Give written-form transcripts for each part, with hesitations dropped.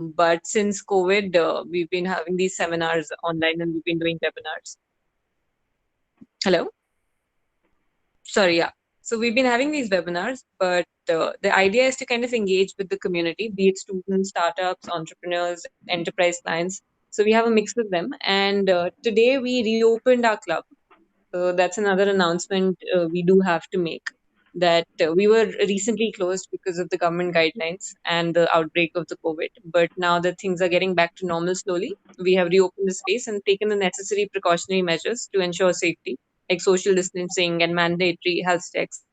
But since COVID, we've been having these seminars online and we've been doing webinars. Hello? Sorry, yeah. So we've been having these webinars, but the idea is to kind of engage with the community, be it students, startups, entrepreneurs, enterprise clients. So we have a mix of them. And today we reopened our club. So that's another announcement we do have to make, that we were recently closed because of the government guidelines and the outbreak of the COVID. But now that things are getting back to normal slowly, we have reopened the space and taken the necessary precautionary measures to ensure safety, like social distancing and mandatory health checks.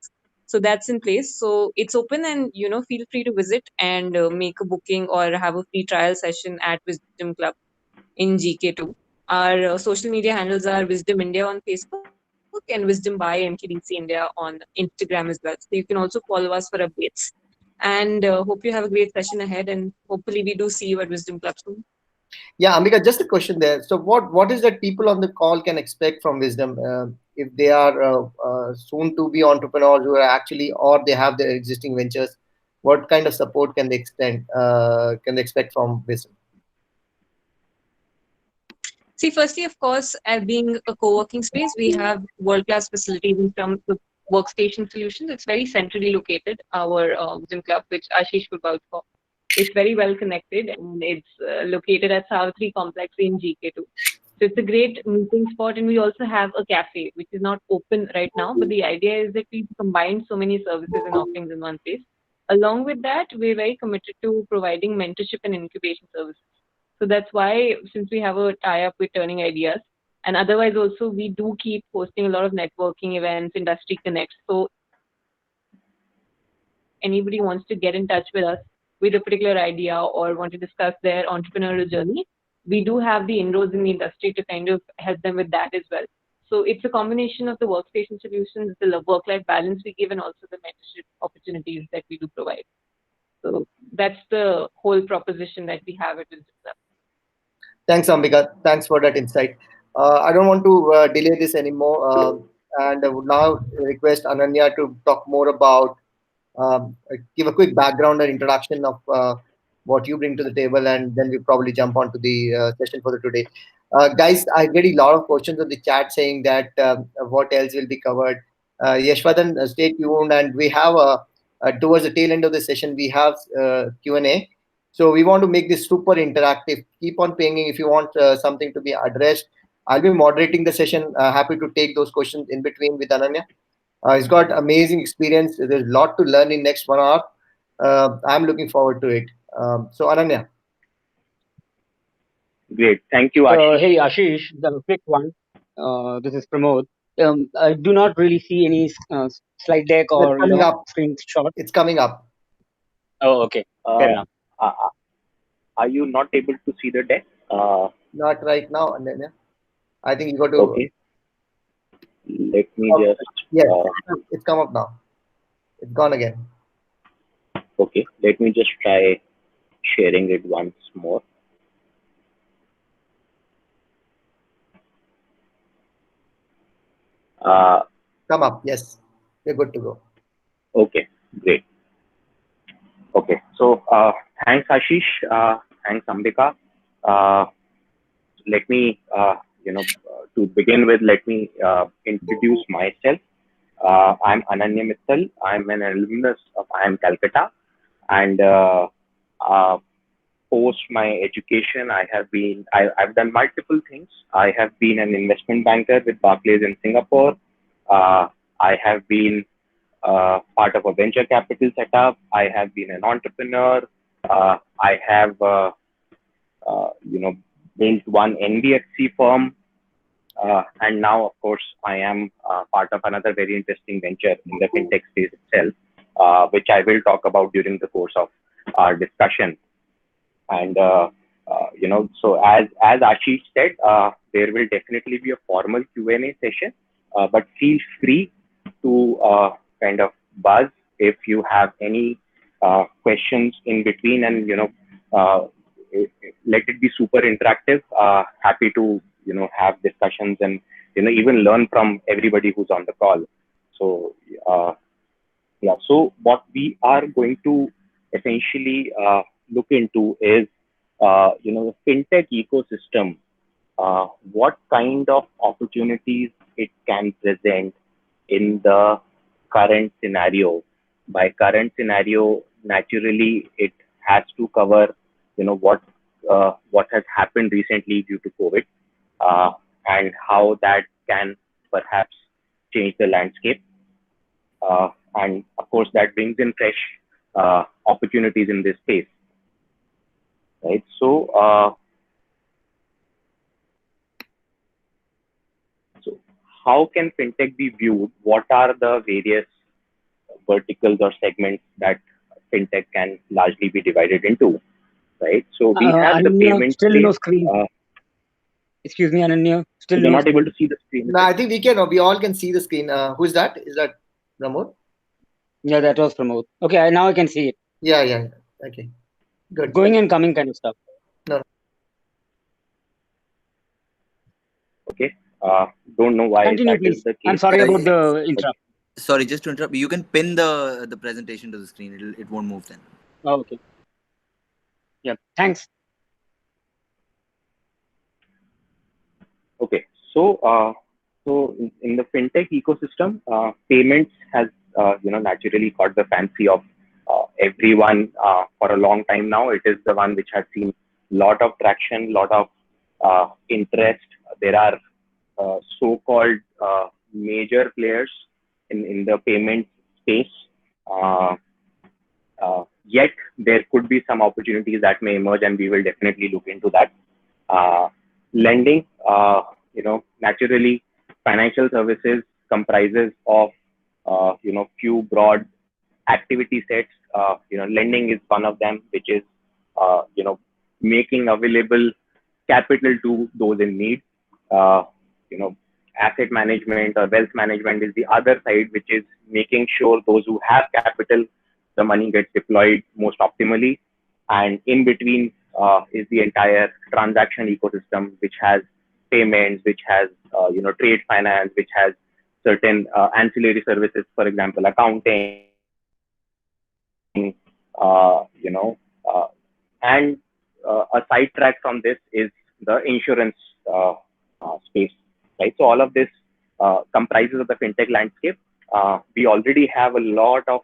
So that's in place. So it's open, and feel free to visit and make a booking or have a free trial session at Wisdom Club in GK2. Our social media handles are Wisdom India on Facebook and Wisdom by MKDC India on Instagram as well. So you can also follow us for updates. And hope you have a great session ahead. And hopefully, we do see you at Wisdom Club soon. Yeah, Ambika, just a question there. So, what is that people on the call can expect from Wisdom if they are soon to be entrepreneurs who are actually, or they have their existing ventures? What kind of support can they extend? Can they expect from Wisdom? See, firstly, of course, as being a co-working space, we have world-class facilities in terms of workstation solutions. It's very centrally located, our Wisdom Club, which Ashish will vouch for. It's very well connected, and it's located at Savitri Complex in GK2. So it's a great meeting spot, and we also have a cafe, which is not open right now. But the idea is that we combine so many services and offerings in one place. Along with that, we're very committed to providing mentorship and incubation services. So that's why, since we have a tie-up with Turning Ideas, and otherwise also we do keep hosting a lot of networking events, industry connects. So anybody wants to get in touch with us with a particular idea or want to discuss their entrepreneurial journey, we do have the inroads in the industry to kind of help them with that as well. So it's a combination of the workstation solutions, the work-life balance we give, and also the mentorship opportunities that we do provide. So that's the whole proposition that we have at Wisdom Club. Thanks, Ambika. Thanks for that insight. I don't want to delay this anymore, and I would now request Ananya to talk more about, give a quick background and introduction of what you bring to the table, and then we probably jump onto the session for the today. Guys, I get a lot of questions on the chat saying that what else will be covered. Yashwadan, stay tuned, and we have towards the tail end of the session we have Q&A. So we want to make this super interactive. Keep on pinging if you want something to be addressed. I'll be moderating the session. Happy to take those questions in between with Ananya. He's got amazing experience. There's a lot to learn in next 1 hour. I'm looking forward to it. So Ananya, Great. Thank you, Ashish. Hey Ashish, the quick one. This is Pramod. I do not really see any slide deck it's or coming up. screenshot. It's coming up. Oh, okay, fair Uh, enough. uh, are you not able to see the deck? Not right now, Ananya. I think you got to. Okay. Let me Oh, just. yes, Uh, it's come up now. It's gone again. okay. Let me just try sharing it once more. Uh, Come up. Yes, we're good to go. okay. Great. Okay. So thanks, Ashish. Thanks, Ambika. Uh, let me, to begin with, let me introduce myself. I'm Ananya Mittal. I'm an alumnus of IIM Calcutta, and post my education, I've done multiple things. I have been an investment banker with Barclays in Singapore. I have been part of a venture capital setup. I have been an entrepreneur. I have, built one NBFC firm. And now, of course, I am part of another very interesting venture in the fintech space itself, which I will talk about during the course of our discussion. And so as Ashish said, there will definitely be a formal Q&A session, but feel free to kind of buzz if you have any questions in between, and let it be super interactive. Happy to have discussions and even learn from everybody who's on the call. So yeah, so what we are going to essentially look into is the fintech ecosystem, what kind of opportunities it can present in the current scenario. By current scenario, naturally, it has to cover, what has happened recently due to COVID, uh, and how that can perhaps change the landscape. And of course, that brings in fresh opportunities in this space, right? So how can fintech be viewed? What are the various verticals or segments that fintech can largely be divided into, right? So we have the Ananya, payment still no space. screen. Excuse me, Ananya, still You're no not able screen. to see the screen. No, I think we all can see the screen. Who is that? Is that Pramod? Yeah, that was Pramod. Okay, now I can see it. Yeah, yeah, yeah. Okay, good. Going and coming kind of stuff. No, Okay. Don't know why Continue, that is please. the I'm case. sorry about the But interrupt. Sorry, just to interrupt. You can pin the presentation to the screen. It won't move then. Oh, okay. Yeah, thanks. okay. So in the fintech ecosystem, payments has naturally caught the fancy of everyone for a long time now. It is the one which has seen lot of traction, lot of interest. There are so-called major players in the payment space. Uh, Yet there could be some opportunities that may emerge, and we will definitely look into that. Uh, Lending, naturally, financial services comprises of few broad activity sets. Lending is one of them, which is uh, you know making available capital to those in need. Uh, you know, Asset management or wealth management is the other side, which is making sure those who have capital, the money gets deployed most optimally. And in between is the entire transaction ecosystem, which has payments, which has trade finance, which has certain ancillary services, for example, accounting, you know, and a sidetrack from this is the insurance space, right? So all of this comprises of the fintech landscape. We already have a lot of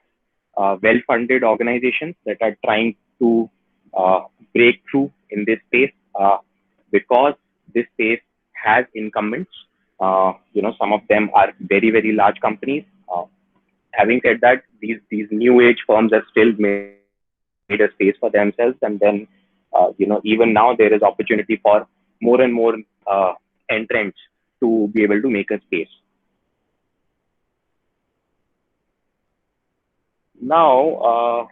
well-funded organizations that are trying to uh, break through in this space because this space has incumbents. Some of them are very, very large companies. Having said that, these new age firms have still made a space for themselves, and then even now there is opportunity for more and more entrants to be able to make a space. Now,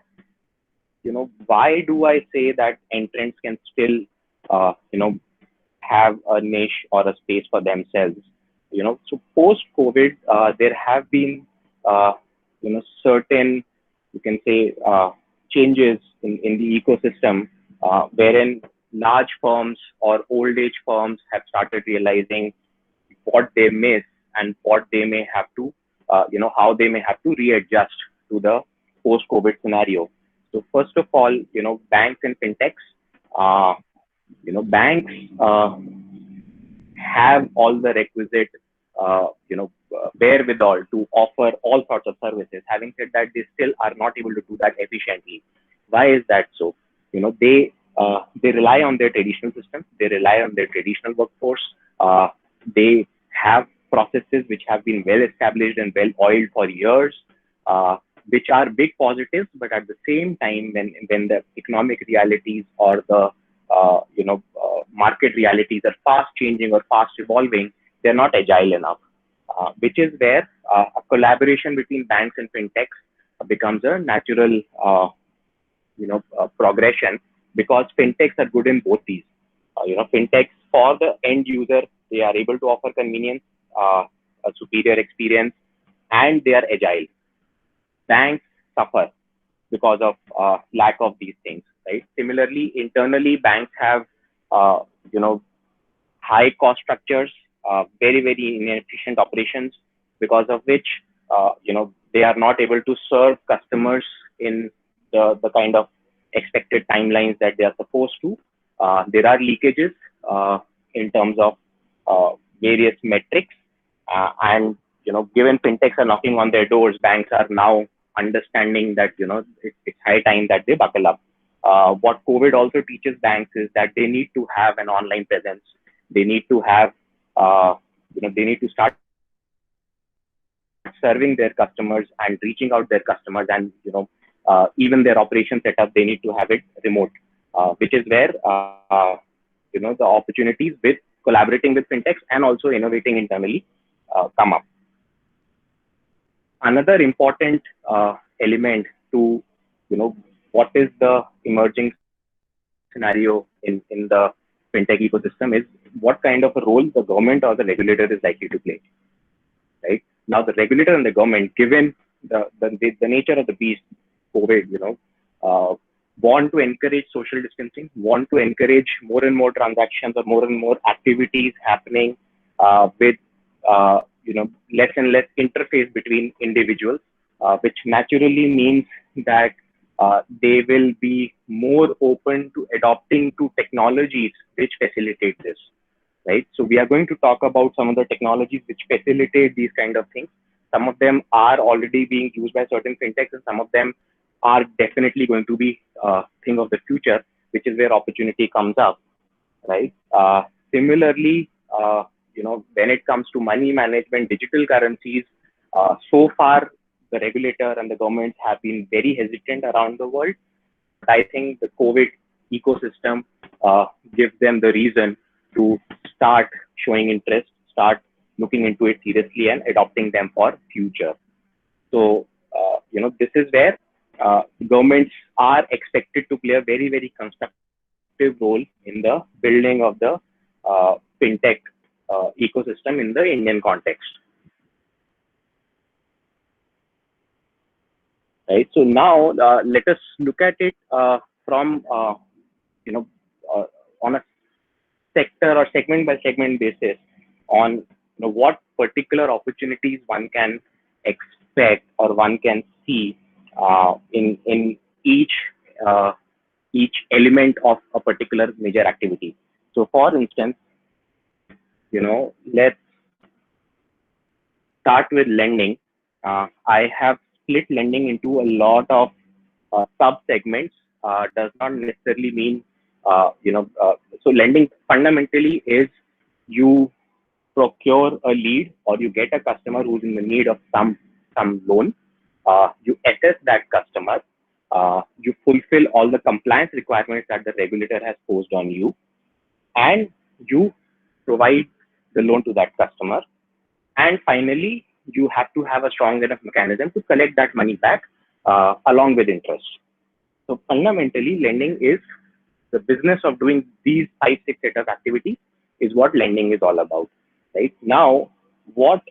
why do I say that entrants can still, uh, you know, have a niche or a space for themselves? So post COVID, there have been, certain, you can say, changes in the ecosystem, wherein large firms or old age firms have started realizing what they miss and what they may have to, how they may have to readjust to the post-COVID scenario. So first of all, banks and fintechs, uh, banks have all the requisite, wherewithal to offer all sorts of services. Having said that, they still are not able to do that efficiently. Why is that so? They rely on their traditional systems. They rely on their traditional workforce. They have processes which have been well established and well oiled for years, which are big positives. But at the same time, when the economic realities or the market realities are fast changing or fast evolving, they're not agile enough, which is where a collaboration between banks and fintechs becomes a natural, progression, because fintechs are good in both these. Fintechs for the end user, they are able to offer convenience, a superior experience, and they are agile. Banks suffer because of lack of these things, right? Similarly, internally, banks have, uh, you know, high cost structures, very, very inefficient operations, because of which, they are not able to serve customers in the kind of expected timelines that they are supposed to. there are leakages in terms of various metrics, and given fintechs are knocking on their doors, banks are now understanding that it's high time that they buckle up. What COVID also teaches banks is that they need to have an online presence. They need to have, they need to start serving their customers and reaching out their customers, and even their operation setup, they need to have it remote, which is where the opportunities with collaborating with fintechs and also innovating internally come up. Another important element to what is the emerging scenario in the fintech ecosystem is what kind of a role the government or the regulator is likely to play. Right now, the regulator and the government, given the nature of the beast, COVID, want to encourage social distancing, want to encourage more and more transactions or more and more activities happening with less and less interface between individuals, which naturally means that they will be more open to adopting to technologies which facilitate this. Right. So we are going to talk about some of the technologies which facilitate these kind of things. Some of them are already being used by certain fintechs, and some of them are definitely going to be thing of the future, which is where opportunity comes up. Right. Similarly, when it comes to money management, digital currencies, so far the regulator and the governments have been very hesitant around the world. But I think the COVID ecosystem gives them the reason to start showing interest, start looking into it seriously and adopting them for future. So, this is where governments are expected to play a very, very constructive role in the building of the fintech ecosystem in the Indian context. Right. So now let us look at it from, on a sector or segment by segment basis on what particular opportunities one can expect or one can see in each element of a particular major activity. So for instance, let's start with lending. I have split lending into a lot of sub segments. Does not necessarily mean so lending fundamentally is you procure a lead or you get a customer who's in the need of some loan. You assess that customer. You fulfill all the compliance requirements that the regulator has posed on you, and you provide the loan to that customer. And finally, you have to have a strong enough mechanism to collect that money back along with interest. So fundamentally, lending is the business of doing these 5-6 set of activities is what lending is all about. Right now, what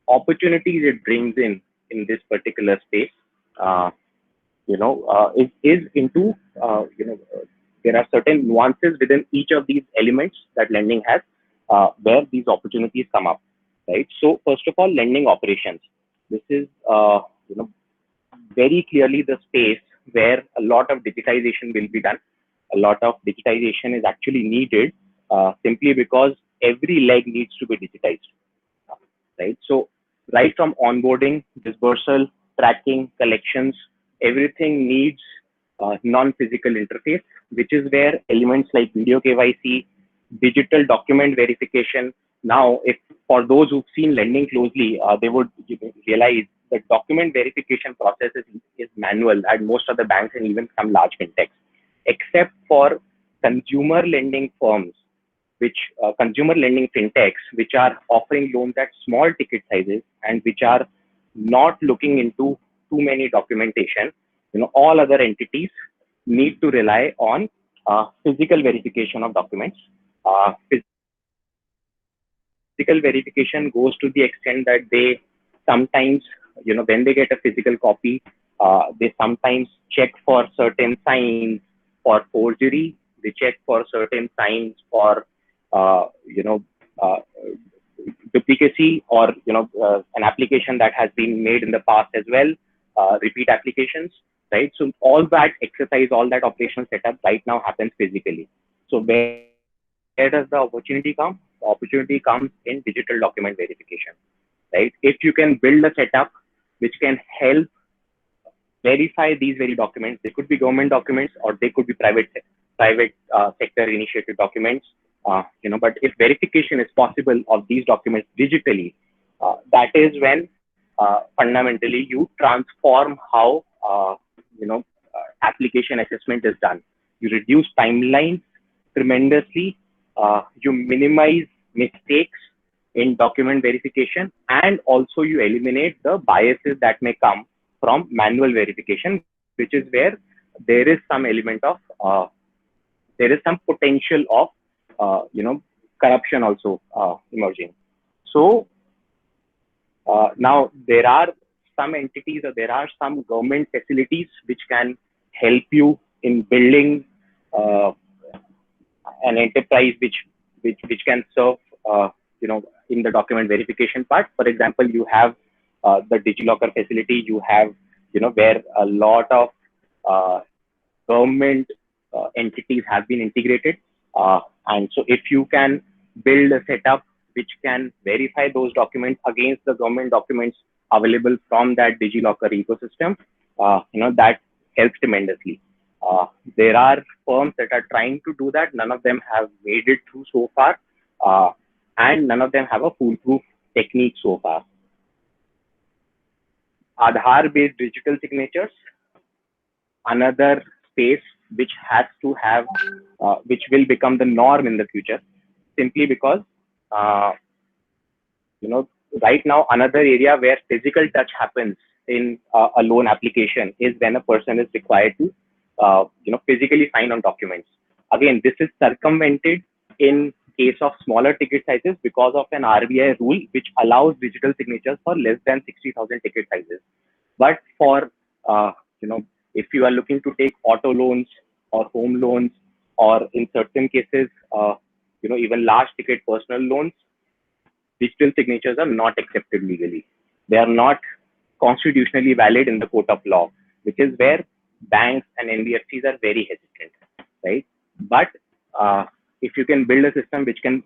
opportunities it brings in this particular space, is into there are certain nuances within each of these elements that lending has, where these opportunities come up. Right. So first of all, lending operations. This is very clearly the space where a lot of digitization will be done. A lot of digitization is actually needed simply because every leg needs to be digitized. Right. So right from onboarding, disbursal, tracking, collections, everything needs non-physical interface, which is where elements like video KYC, digital document verification. Now, if for those who've seen lending closely, they would realize that document verification process is manual at most of the banks and even some large fintechs, except for consumer lending firms, which consumer lending fintechs, which are offering loans at small ticket sizes and which are not looking into too many documentation. All other entities need to rely on physical verification of documents. Physical verification goes to the extent that they sometimes, when they get a physical copy, they sometimes check for certain signs for forgery. They check for certain signs for, duplicacy or, an application that has been made in the past as well, repeat applications, right? So all that exercise, all that operational setup right now happens physically. So where does the opportunity come? The opportunity comes in digital document verification, right? If you can build a setup which can help verify these very documents, they could be government documents or they could be private sector initiated documents. But if verification is possible of these documents digitally, that is when fundamentally you transform how application assessment is done. You reduce timelines tremendously. You minimize mistakes in document verification, and also you eliminate the biases that may come from manual verification, which is where there is some element of there is some potential of corruption also emerging. So now there are some entities or there are some government facilities which can help you in building an enterprise which can serve in the document verification part. For example, you have the DigiLocker facility. You have where a lot of government entities have been integrated, and so if you can build a setup which can verify those documents against the government documents available from that DigiLocker ecosystem, that helps tremendously. There are firms that are trying to do that. None of them have made it through so far, and none of them have a foolproof technique so far. Aadhaar-based digital signatures, another space which has to have, which will become the norm in the future, simply because, right now, another area where physical touch happens in a loan application is when a person is required to, physically sign on documents. Again, this is circumvented in case of smaller ticket sizes because of an RBI rule which allows digital signatures for less than 60,000 ticket sizes. But for, if you are looking to take auto loans or home loans, or in certain cases, even large ticket personal loans, digital signatures are not accepted legally. They are not constitutionally valid in the court of law, which is where banks and NBFCs are very hesitant, right? But if you can build a system which can,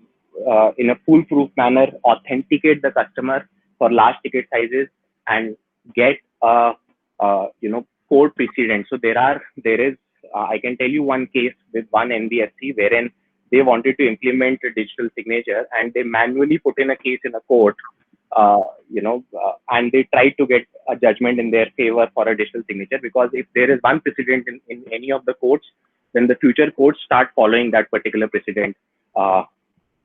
in a foolproof manner, authenticate the customer for large ticket sizes and get court precedent. So there is, I can tell you one case with one NBFC wherein they wanted to implement a digital signature and they manually put in a case in a court, and they tried to get a judgment in their favor for a digital signature, because if there is one precedent in any of the courts, then the future courts start following that particular precedent to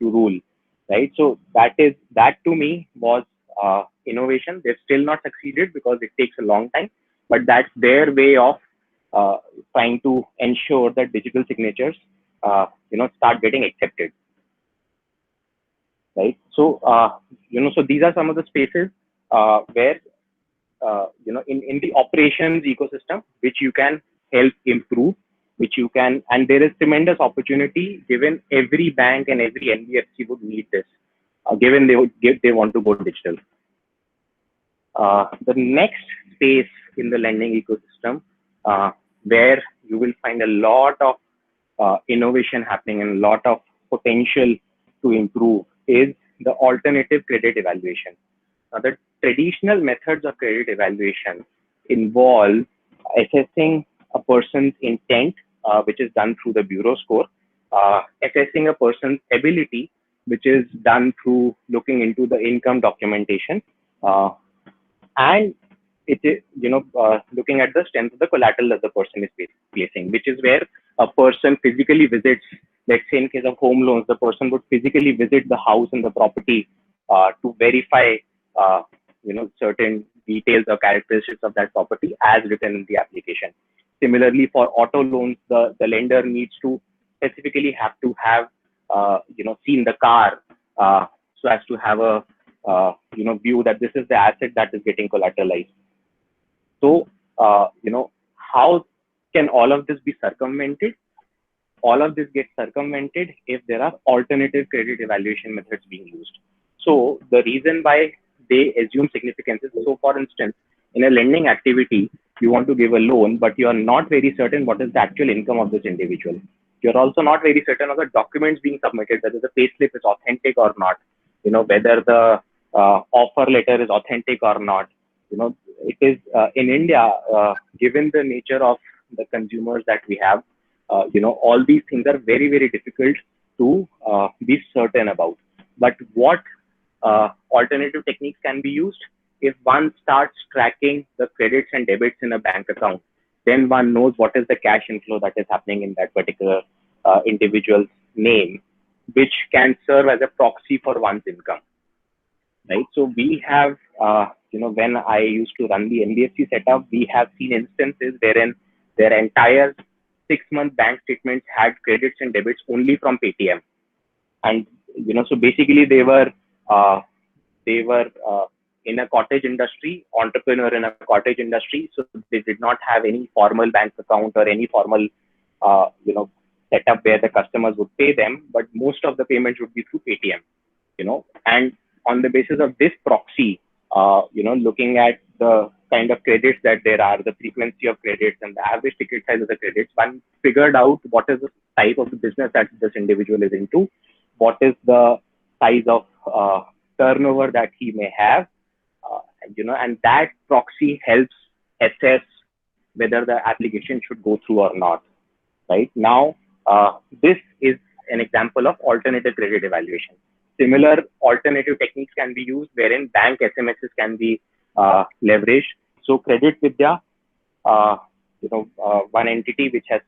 rule, right? So that to me was innovation. They've still not succeeded because it takes a long time, but that's their way of trying to ensure that digital signatures start getting accepted, right? So so these are some of the spaces where in the operations ecosystem which you can help improve, which you can, and there is tremendous opportunity given every bank and every NBFC would need this, given they want to go digital. The next space in the lending ecosystem where you will find a lot of innovation happening and a lot of potential to improve is the alternative credit evaluation. The traditional methods of credit evaluation involve assessing a person's intent, which is done through the bureau score, assessing a person's ability, which is done through looking into the income documentation, and it is looking at the strength of the collateral that the person is placing, which is where a person physically visits. Let's say in case of home loans, the person would physically visit the house and the property to verify certain details or characteristics of that property as written in the application. Similarly, for auto loans, the lender needs to specifically have to have seen the car so as to have a view that this is the asset that is getting collateralized. So how can all of this be circumvented? All of this gets circumvented if there are alternative credit evaluation methods being used. So the reason why they assume significance is, so for instance, in a lending activity, you want to give a loan, but you are not very certain what is the actual income of this individual. You're also not very certain of the documents being submitted, whether the payslip is authentic or not, whether the offer letter is authentic or not. It is in India, given the nature of the consumers that we have, all these things are very, very difficult to be certain about. But what alternative techniques can be used? If one starts tracking the credits and debits in a bank account, then one knows what is the cash inflow that is happening in that particular individual's name, which can serve as a proxy for one's income, right? So we have, when I used to run the NBFC setup, we have seen instances wherein their entire 6-month bank statements had credits and debits only from Paytm. And, so basically they were in a cottage industry, entrepreneur in a cottage industry. So they did not have any formal bank account or any formal, setup where the customers would pay them, but most of the payments would be through Paytm, and on the basis of this proxy, looking at the kind of credits that there are, the frequency of credits and the average ticket size of the credits, one figured out what is the type of the business that this individual is into, what is the size of turnover that he may have, and that proxy helps assess whether the application should go through or not. Right now, this is an example of alternative credit evaluation. Similar alternative techniques can be used wherein bank SMSs can be leveraged. So Credit Vidya, one entity which has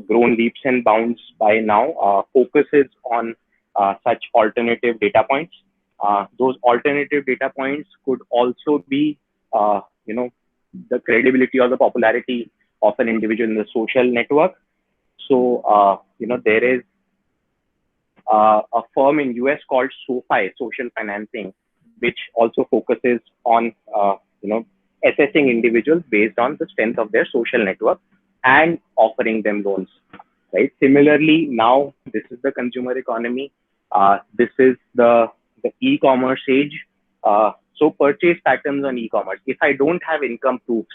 grown leaps and bounds by now, focuses on such alternative data points. Those alternative data points could also be, the credibility or the popularity of an individual in the social network. So, there is a firm in US called SoFi, Social Financing, which also focuses on, assessing individuals based on the strength of their social network and offering them loans, right? Similarly, now this is the consumer economy. This is the e-commerce age. So purchase patterns on e-commerce. If I don't have income proofs,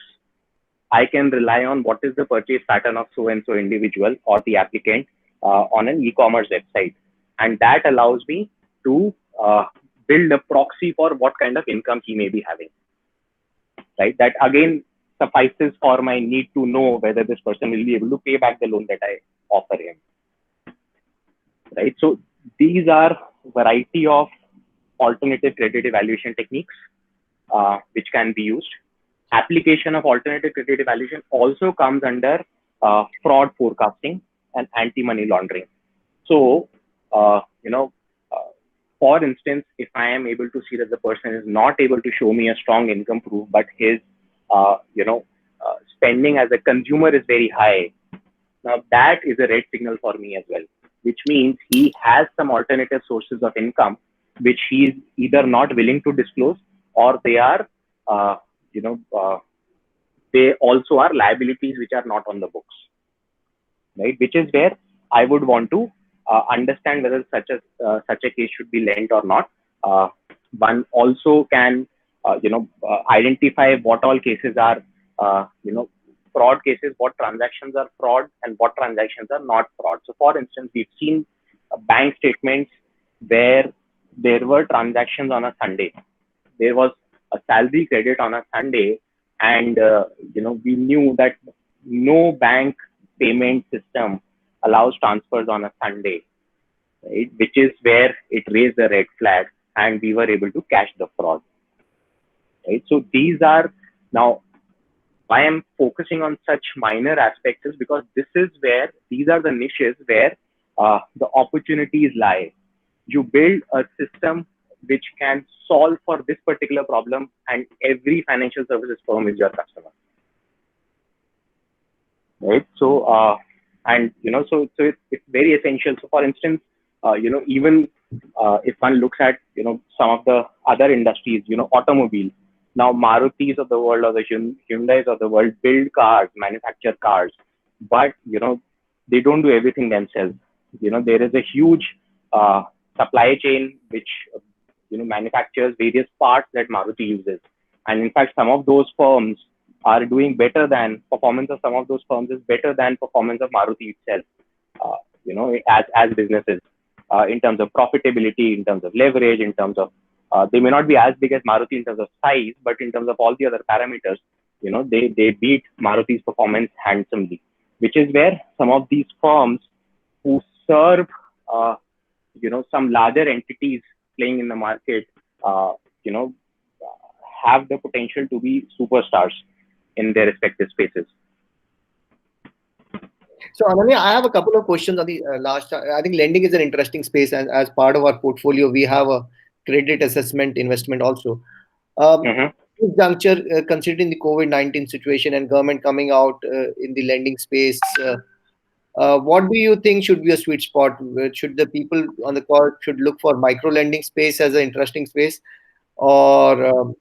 I can rely on what is the purchase pattern of so-and-so individual or the applicant on an e-commerce website. And that allows me to build a proxy for what kind of income he may be having, right? That again suffices for my need to know whether this person will be able to pay back the loan that I offer him, right? So these are variety of alternative credit evaluation techniques which can be used. Application of alternative credit evaluation also comes under fraud forecasting and anti-money laundering. So, for instance, if I am able to see that the person is not able to show me a strong income proof, but his, spending as a consumer is very high, now that is a red signal for me as well, which means he has some alternative sources of income, which he is either not willing to disclose or they are, they also are liabilities which are not on the books, right? Which is where I would want to understand whether such a case should be lent or not. One also can, identify what all cases are, fraud cases, what transactions are fraud and what transactions are not fraud. So, for instance, we've seen bank statements where there were transactions on a Sunday. There was a salary credit on a Sunday, and we knew that no bank payment system allows transfers on a Sunday, right? Which is where it raised the red flag, and we were able to catch the fraud, right? So these are now. Why I'm focusing on such minor aspects is because this is where these are the niches where the opportunities lie. You build a system which can solve for this particular problem, and every financial services firm is your customer, right? So, so it's very essential. So, for instance, even if one looks at, some of the other industries, automobiles, now Marutis of the world or the Hyundais of the world build cars, manufacture cars, but, they don't do everything themselves. There is a huge supply chain which, manufactures various parts that Maruti uses. And in fact, some of those firms are doing better than performance of some of those firms is better than performance of Maruti itself. as businesses, in terms of profitability, in terms of leverage, in terms of they may not be as big as Maruti in terms of size, but in terms of all the other parameters, they beat Maruti's performance handsomely, which is where some of these firms who serve, some larger entities playing in the market, you know, have the potential to be superstars in their respective spaces. So, Ananya, I have a couple of questions on the last. I think lending is an interesting space, and as part of our portfolio, we have a credit assessment investment also. This juncture, considering the COVID-19 situation and government coming out in the lending space, what do you think should be a sweet spot? Should the people on the call should look for micro lending space as an interesting space, or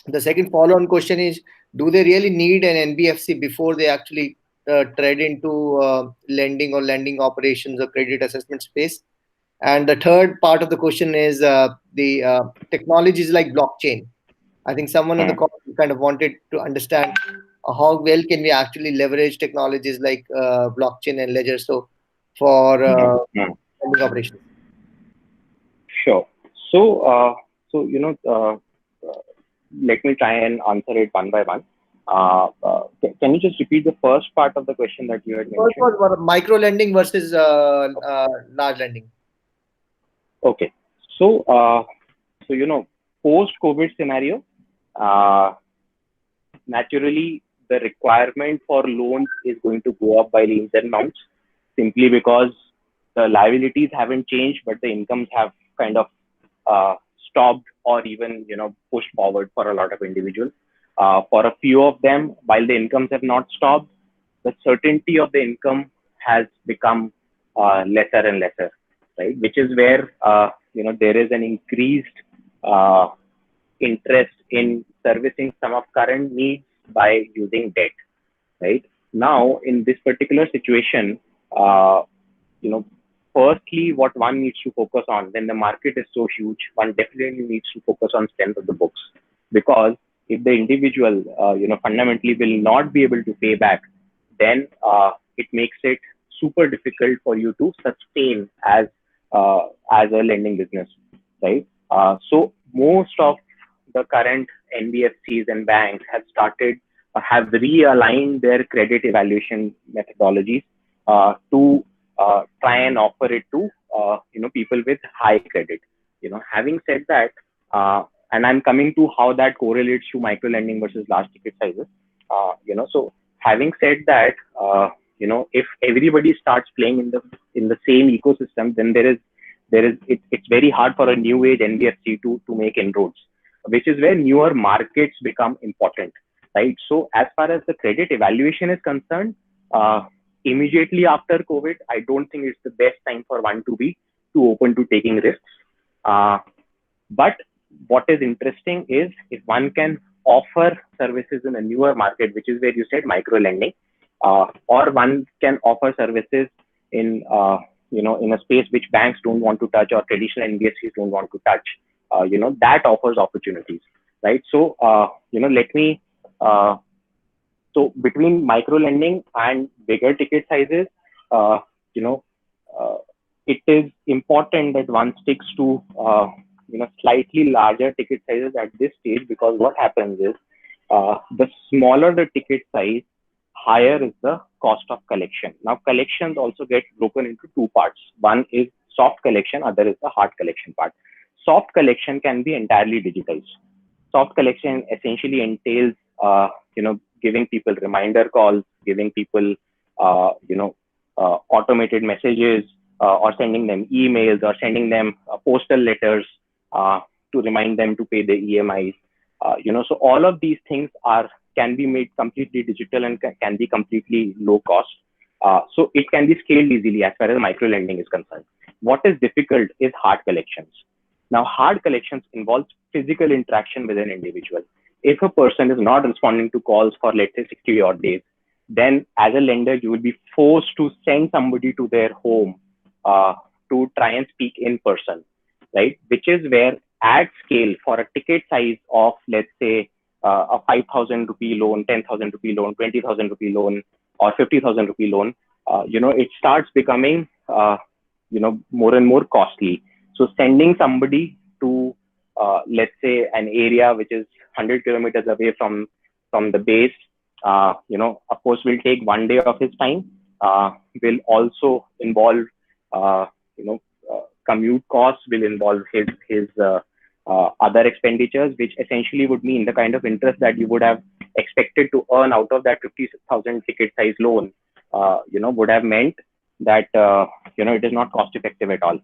the second follow-on question is, do they really need an NBFC before they actually tread into lending or lending operations or credit assessment space? And the third part of the question is the technologies like blockchain. I think someone on the call kind of wanted to understand how well can we actually leverage technologies like blockchain and ledger for lending operations. Sure. So, let me try and answer it one by one. Can you just repeat the first part of the question that you had mentioned? First was micro lending versus large lending. Okay. So, post-COVID scenario, naturally, the requirement for loans is going to go up by leaps and bounds, simply because the liabilities haven't changed, but the incomes have kind of stopped or even pushed forward for a lot of individuals. For a few of them, while the incomes have not stopped, the certainty of the income has become lesser and lesser, right? Which is where there is an increased interest in servicing some of current needs by using debt, right? Now, in this particular situation, firstly, what one needs to focus on when the market is so huge, one definitely needs to focus on strength of the books, because if the individual, fundamentally will not be able to pay back, then it makes it super difficult for you to sustain as a lending business, right? So most of the current NBFCs and banks have realigned their credit evaluation methodologies to try and offer it to people with high credit. Having said that, and I'm coming to how that correlates to micro lending versus large ticket sizes. So having said that, if everybody starts playing in the same ecosystem, then it's very hard for a new age NBFC to make inroads, which is where newer markets become important, right? So as far as the credit evaluation is concerned, immediately after COVID, I don't think it's the best time for one to be too open to taking risks. But what is interesting is if one can offer services in a newer market, which is where you said micro lending, or one can offer services in a space which banks don't want to touch or traditional NBFCs don't want to touch, that offers opportunities, right? So so between micro lending and bigger ticket sizes, it is important that one sticks to slightly larger ticket sizes at this stage, because what happens is the smaller the ticket size, higher is the cost of collection. Now, collections also get broken into two parts. One is soft collection, other is the hard collection part. Soft collection can be entirely digitized. Soft collection essentially entails, giving people reminder calls, giving people, automated messages, or sending them emails, or sending them postal letters to remind them to pay the EMIs. So all of these things can be made completely digital and can be completely low cost. So it can be scaled easily as far as micro lending is concerned. What is difficult is hard collections. Now, hard collections involves physical interaction with an individual. If a person is not responding to calls for, let's say, 60 odd days, then as a lender, you will be forced to send somebody to their home to try and speak in person, right? Which is where at scale for a ticket size of, let's say, a 5,000 rupee loan, 10,000 rupee loan, 20,000 rupee loan, or 50,000 rupee loan, it starts becoming, more and more costly. So sending somebody to, let's say, an area which is 100 kilometers away from the base, of course, will take 1 day of his time. Will also involve, uh, you know, commute costs. Will involve his other expenditures, which essentially would mean the kind of interest that you would have expected to earn out of that 50,000 ticket size loan, would have meant that, it is not cost effective at all,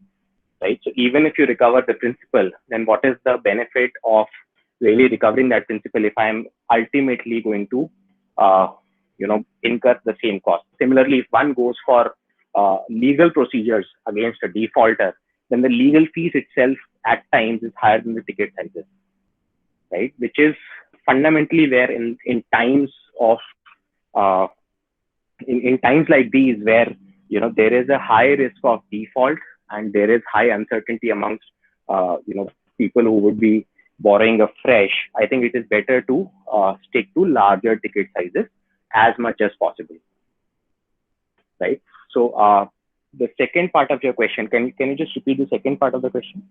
right? So even if you recover the principal, then what is the benefit of really recovering that principal if I'm ultimately going to, incur the same cost? Similarly, if one goes for legal procedures against a defaulter, then the legal fees itself at times is higher than the ticket sizes, right? Which is fundamentally where in times of, uh, in times like these where there is a high risk of default and there is high uncertainty amongst, people who would be borrowing afresh, I think it is better to stick to larger ticket sizes as much as possible, right? So the second part of your question, can you just repeat the second part of the question?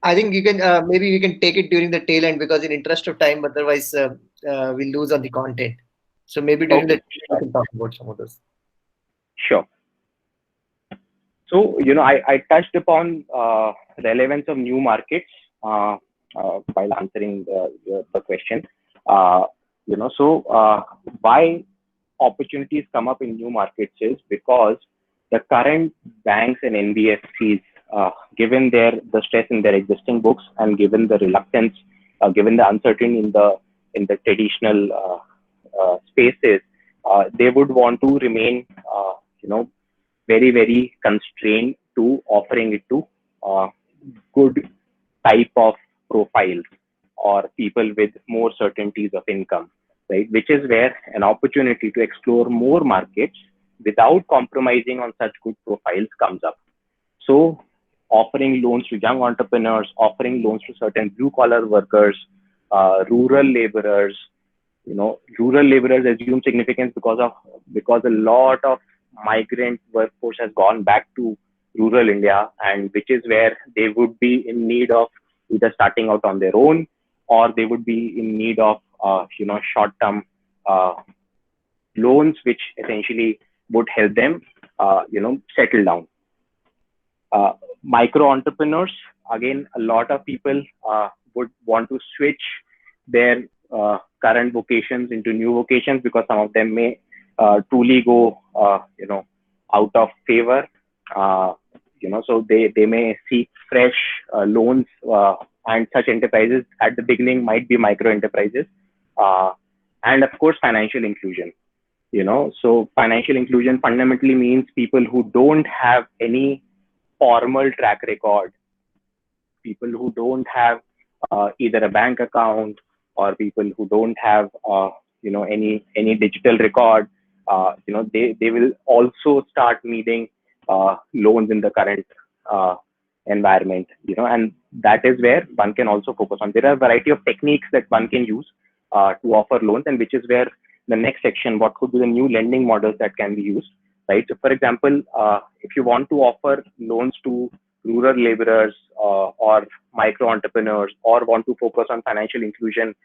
I think you can maybe we can take it during the tail end, because in interest of time, otherwise we'll lose on the content. So maybe during the Okay, tail end we can talk about some of those. sure. So, I touched upon relevance of new markets while answering the question. Why opportunities come up in new markets is because the current banks and NBFCs, given the stress in their existing books and given the reluctance, given the uncertainty in the traditional spaces, they would want to remain, very, very constrained to offering it to good type of profiles or people with more certainties of income, right? Which is where an opportunity to explore more markets without compromising on such good profiles comes up. So offering loans to young entrepreneurs, offering loans to certain blue collar workers, rural laborers, rural laborers assume significance because a lot of migrant workforce has gone back to rural India, and which is where they would be in need of either starting out on their own, or they would be in need of, short-term uh, loans, which essentially would help them, settle down. Micro entrepreneurs, again, a lot of people would want to switch their current vocations into new vocations because some of them may truly go, out of favor. Uh, so they may seek fresh loans, and such enterprises at the beginning might be micro enterprises. Uh, and of course, financial inclusion. So financial inclusion fundamentally means people who don't have any formal track record, people who don't have either a bank account, or people who don't have, any digital record. They will also start needing loans in the current uh, environment. And that is where one can also focus on. There are a variety of techniques that one can use to offer loans, and which is where the next section, what could be the new lending models that can be used, right? So, for example, if you want to offer loans to rural laborers or micro entrepreneurs, or want to focus on financial inclusion,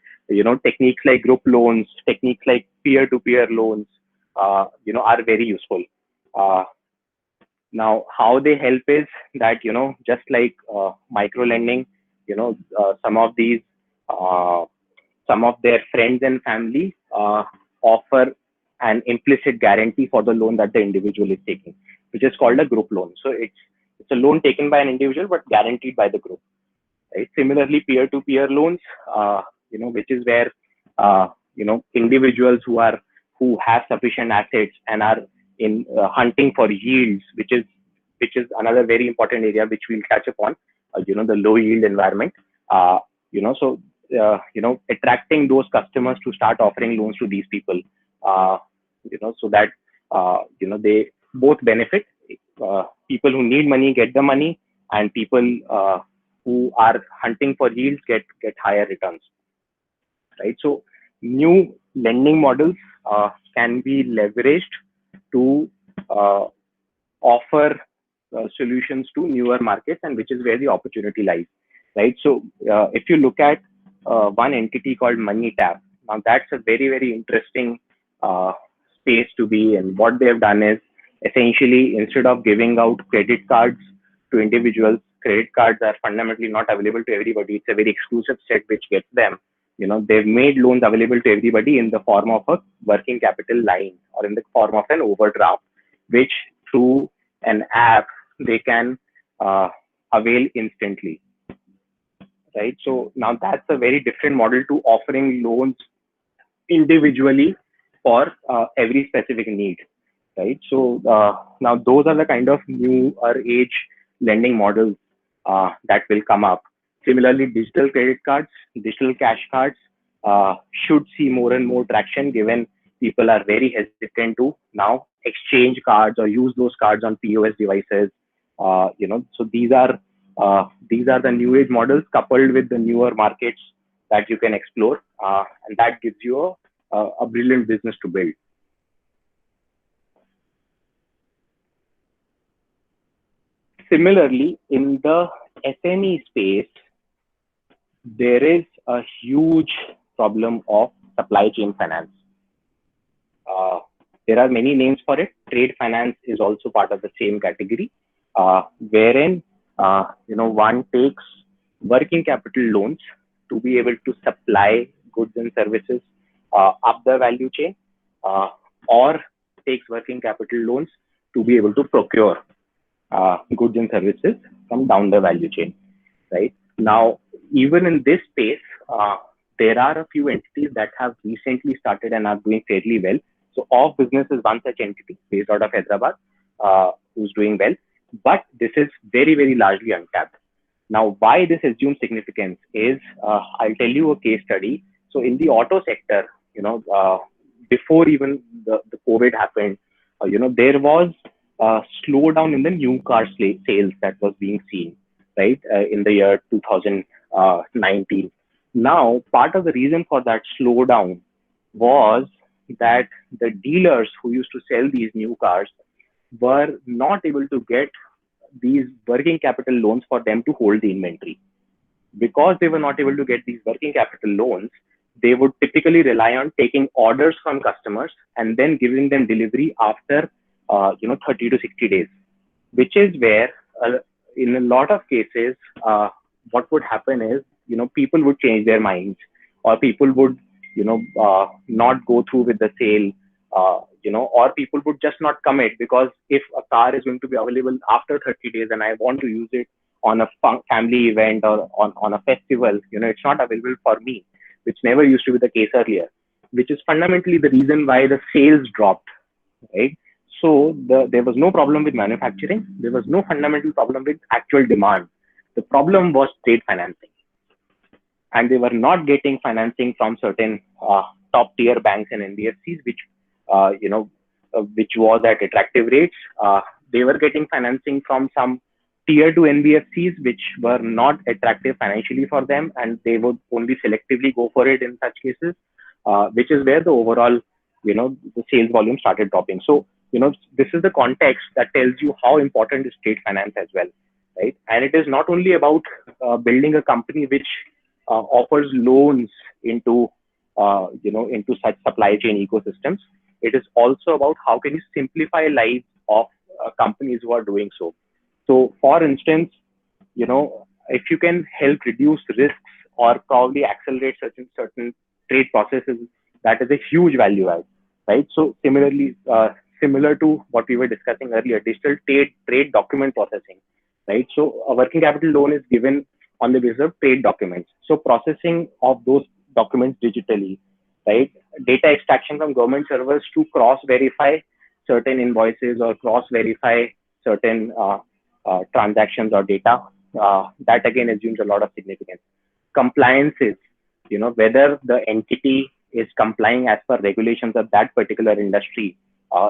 techniques like group loans, techniques like peer-to-peer loans, are very useful. Uh, Now, how they help is that, just like micro lending, some of these, uh, some of their friends and family offer an implicit guarantee for the loan that the individual is taking, which is called a group loan. So it's a loan taken by an individual but guaranteed by the group, right? Similarly, peer-to-peer loans, which is where individuals who have sufficient assets and are in hunting for yields, which is another very important area which we'll touch upon. The low yield environment. So attracting those customers to start offering loans to these people, so that they both benefit. People who need money get the money, and people who are hunting for yields get higher returns, right? So new lending models can be leveraged to uh, offer solutions to newer markets, and which is where the opportunity lies, right? So if you look at one entity called MoneyTap, now that's a very, very interesting uh, space to be in. What they have done is essentially, instead of giving out credit cards to individuals, credit cards are fundamentally not available to everybody. It's a very exclusive set which gets them. They've made loans available to everybody in the form of a working capital line or in the form of an overdraft, which through an app they can uh, avail instantly, right? So now that's a very different model to offering loans individually for every specific need, right? So now those are the kind of newer age lending models that will come up. Similarly, digital credit cards, digital cash cards should see more and more traction, given people are very hesitant to now exchange cards or use those cards on POS devices. So these are the new age models coupled with the newer markets that you can explore, and that gives you a brilliant business to build. Similarly, in the SME space, there is a huge problem of supply chain finance. There are many names for it. Trade finance is also part of the same category, wherein one takes working capital loans to be able to supply goods and services up the value chain, or takes working capital loans to be able to procure goods and services from down the value chain, right? Now, even in this space, there are a few entities that have recently started and are doing fairly well. So Off Business is one such entity based out of Hyderabad, who's doing well, but this is very, very largely untapped. Now, why this assumes significance is, I'll tell you a case study. So in the auto sector, before even the COVID happened, there was a slowdown in the new car sales that was being seen, right, in the year 2019. Now, part of the reason for that slowdown was that the dealers who used to sell these new cars were not able to get these working capital loans for them to hold the inventory. Because they were not able to get these working capital loans, they would typically rely on taking orders from customers and then giving them delivery after 30 to 60 days, which is where in a lot of cases what would happen is people would change their minds, or people would not go through with the sale, or people would just not commit, because if a car is going to be available after 30 days and I want to use it on a family event or on a festival, it's not available for me, which never used to be the case earlier, which is fundamentally the reason why the sales dropped, right? So there was no problem with manufacturing. There was no fundamental problem with actual demand. The problem was trade financing. And they were not getting financing from certain top tier banks and NBFCs, which was at attractive rates. They were getting financing from some tier 2 NBFCs, which were not attractive financially for them, and they would only selectively go for it in such cases, which is where the overall, the sales volume started dropping. So, this is the context that tells you how important is trade finance as well, right? And it is not only about building a company which offers loans into such supply chain ecosystems. It is also about how can you simplify lives of companies who are doing so. So, for instance, if you can help reduce risks or probably accelerate certain trade processes, that is a huge value add, right? So, similarly, similar to what we were discussing earlier, digital trade document processing, right? So, a working capital loan is given on the basis of trade documents. So, processing of those documents digitally, right? Data extraction from government servers to cross-verify certain invoices or cross-verify certain transactions or data. That again assumes a lot of significance. Compliances, whether the entity is complying as per regulations of that particular industry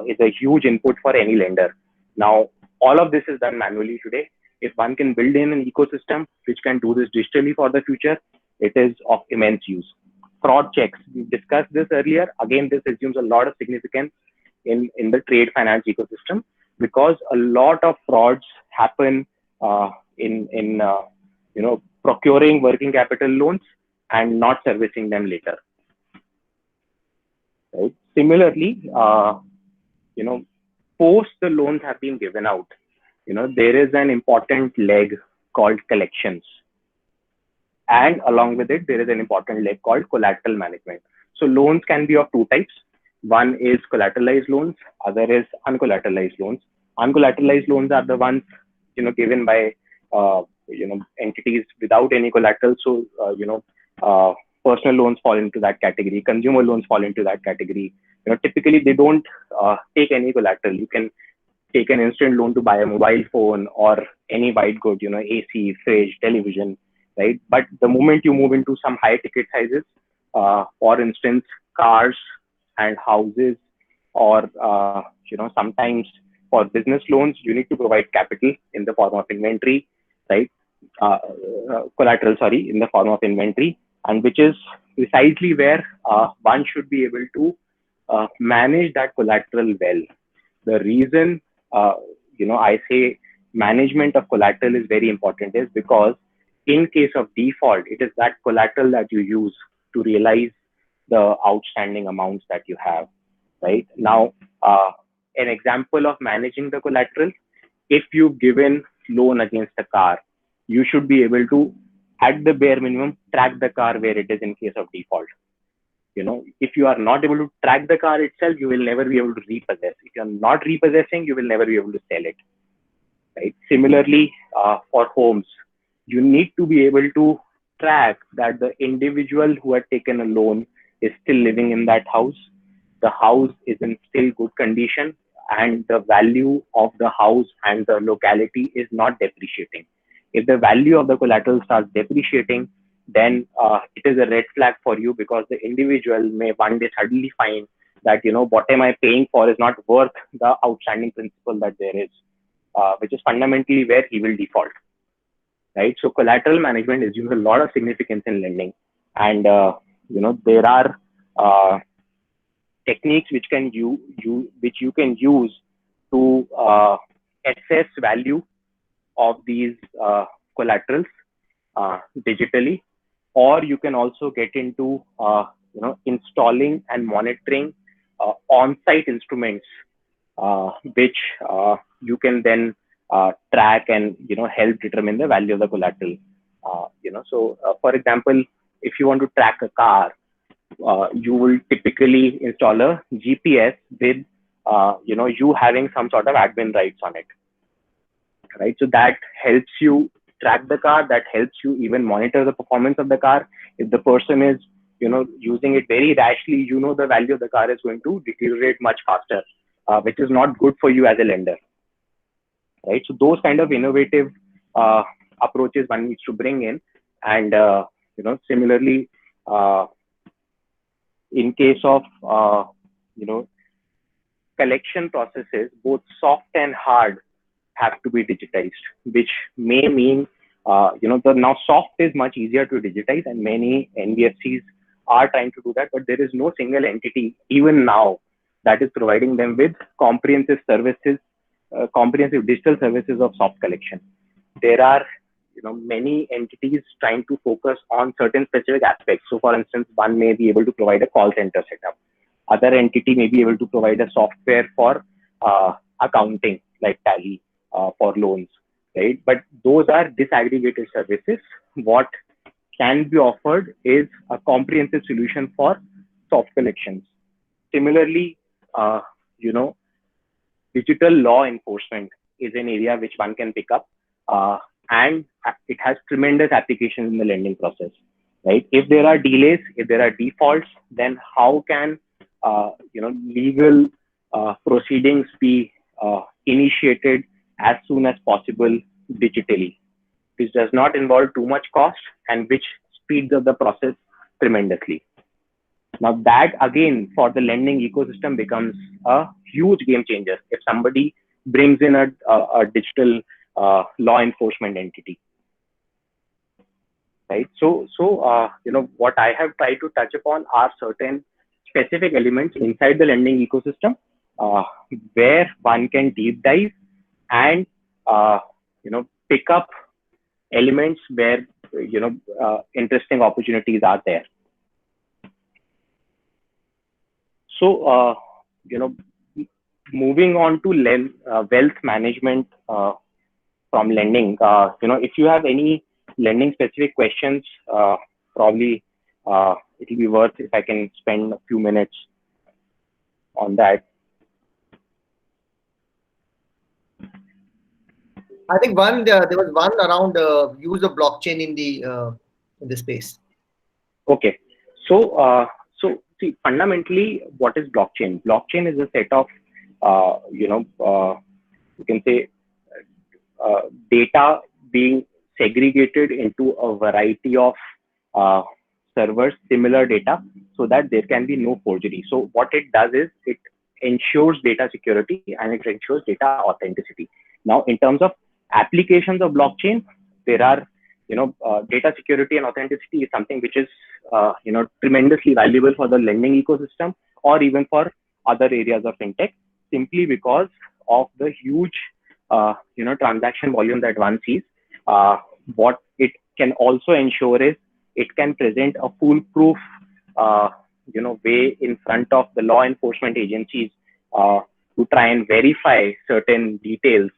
is a huge input for any lender. Now, all of this is done manually today. If one can build in an ecosystem which can do this digitally for the future, it is of immense use. Fraud checks, we discussed this earlier. Again, this assumes a lot of significance. in the trade finance ecosystem, because a lot of frauds happen in procuring working capital loans and not servicing them later. Right. Similarly, post the loans have been given out, there is an important leg called collections, and along with it, there is an important leg called collateral management. So loans can be of two types. One is collateralized loans, other is uncollateralized loans. Uncollateralized loans are the ones, given by, entities without any collateral. So, personal loans fall into that category. Consumer loans fall into that category. Typically they don't take any collateral. You can take an instant loan to buy a mobile phone or any white good, AC, fridge, television, right? But the moment you move into some high ticket sizes, for instance, cars and houses, or sometimes for business loans, you need to provide capital in the form of inventory, right? Collateral, sorry, in the form of inventory, and which is precisely where one should be able to manage that collateral well. The reason I say management of collateral is very important is because in case of default, it is that collateral that you use to realize the outstanding amounts that you have. Right now, an example of managing the collateral: if you've given loan against a car, you should be able to, at the bare minimum, track the car where it is in case of default. If you are not able to track the car itself, you will never be able to repossess. If you're not repossessing, you will never be able to sell it. Right. Similarly, for homes, you need to be able to track that the individual who had taken a loan is still living in that house. The house is in still good condition, and the value of the house and the locality is not depreciating. If the value of the collateral starts depreciating, then it is a red flag for you, because the individual may one day suddenly find that, what am I paying for is not worth the outstanding principal that there is, which is fundamentally where he will default. Right. So collateral management is a lot of significance in lending, and there are techniques which you can use to assess value of these collaterals digitally, or you can also get into installing and monitoring on-site instruments, which you can then track and help determine the value of the collateral. So for example, if you want to track a car, you will typically install a GPS with you having some sort of admin rights on it, right? So that helps you track the car, that helps you even monitor the performance of the car. If the person is using it very rashly, the value of the car is going to deteriorate much faster, which is not good for you as a lender. Right. So those kind of innovative approaches one needs to bring in, and similarly, in case of collection processes, both soft and hard have to be digitized, which may mean the now soft is much easier to digitize, and many NBFCs are trying to do that, but there is no single entity even now that is providing them with comprehensive services, comprehensive digital services of soft collection. There are many entities trying to focus on certain specific aspects. So for instance, one may be able to provide a call center setup. Other entity may be able to provide a software for accounting, like Tally, for loans, right? But those are disaggregated services. What can be offered is a comprehensive solution for soft collections. Similarly, digital law enforcement is an area which one can pick up, and it has tremendous applications in the lending process, right? If there are delays, if there are defaults, then how can legal proceedings be initiated as soon as possible digitally, which does not involve too much cost and which speeds up the process tremendously. Now that again for the lending ecosystem becomes a huge game changer if somebody brings in a digital law enforcement entity, right? So what I have tried to touch upon are certain specific elements inside the lending ecosystem, uh, where one can deep dive and pick up elements where interesting opportunities are there. So moving on to wealth management from lending. If you have any lending specific questions, probably it'll be worth if I can spend a few minutes on that. I think there was one around use of blockchain in the space. Okay, so see, fundamentally, what is blockchain? Blockchain is a set of you can say data being segregated into a variety of uh, servers, similar data, so that there can be no forgery. So what it does is it ensures data security and it ensures data authenticity. Now, in terms of applications of blockchain, there are data security and authenticity is something which is tremendously valuable for the lending ecosystem or even for other areas of fintech, simply because of the huge transaction volume that one sees. What it can also ensure is it can present a foolproof way in front of the law enforcement agencies to try and verify certain details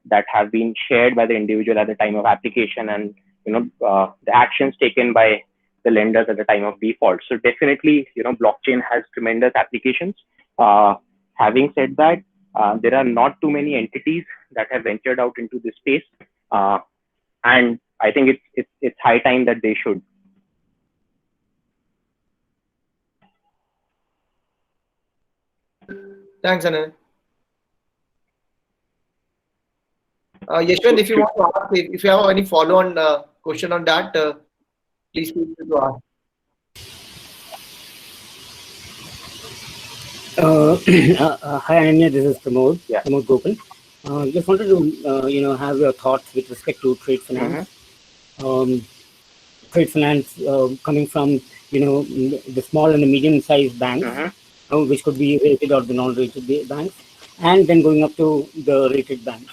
that have been shared by the individual at the time of application, and the actions taken by the lenders at the time of default. So definitely, blockchain has tremendous applications. Having said that, there are not too many entities that have ventured out into this space, and I think it's high time that they should. Thanks, Anand. Yashwant, if you want to ask, if you have any follow-on question on that, please feel free to ask. Hi Ananya, this is Pramod. Yeah. Pramod Gopal. Just wanted to have your thoughts with respect to trade finance. Trade finance coming from the small and the medium-sized banks, which could be rated or the non-rated banks, and then going up to the rated banks.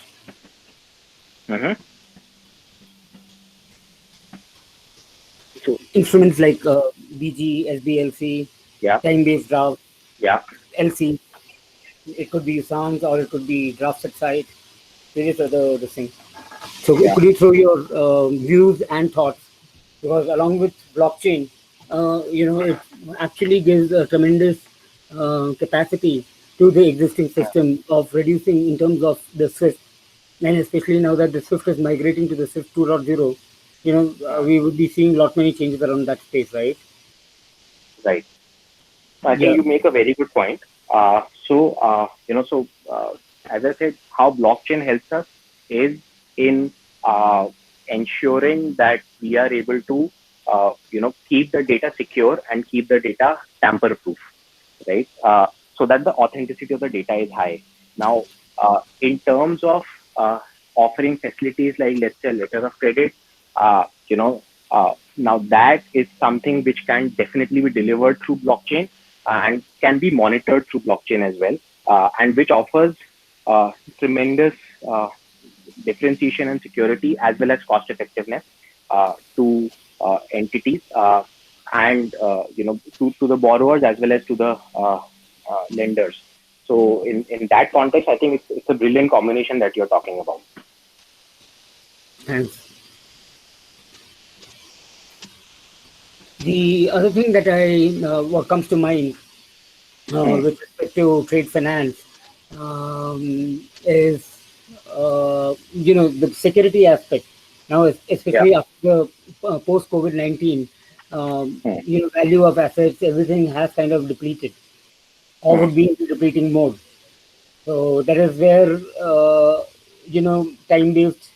So instruments like BG, SBLC, time-based draft, LC. It could be SANS or it could be draft set site. Various other things. So could you throw your views and thoughts? Because along with blockchain, it actually gives a tremendous capacity to the existing system of reducing in terms of the SWIFT. And especially now that the SWIFT is migrating to the SWIFT 2.0, we would be seeing a lot many changes around that space, right? Right. I think you make a very good point. As I said, how blockchain helps us is in ensuring that we are able to, keep the data secure and keep the data tamper-proof, right? So that the authenticity of the data is high. Now, in terms of offering facilities like, let's say, letter of credit, now that is something which can definitely be delivered through blockchain and can be monitored through blockchain as well, and which offers tremendous differentiation and security as well as cost effectiveness to entities and to the borrowers as well as to the lenders. So in that context, I think it's a brilliant combination that you're talking about. Thanks. The other thing that what comes to mind with respect to trade finance is the security aspect. Now, especially after post COVID-19, value of assets, everything has kind of depleted or would be in depleting mode. So that is where time-based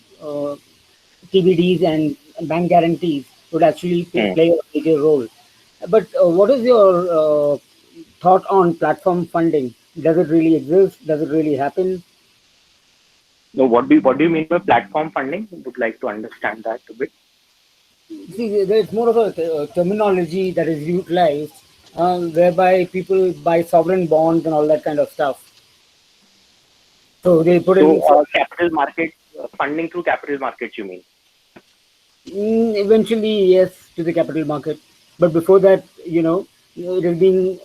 TBDs and bank guarantees would actually play a major role. But what is your thought on platform funding? Does it really exist? Does it really happen? No, what do you mean by platform funding? I would like to understand that a bit. See, there's more of a terminology that is utilized whereby people buy sovereign bonds and all that kind of stuff. So they put in capital market funding through capital markets, you mean? Eventually, yes, to the capital market. But before that, it has been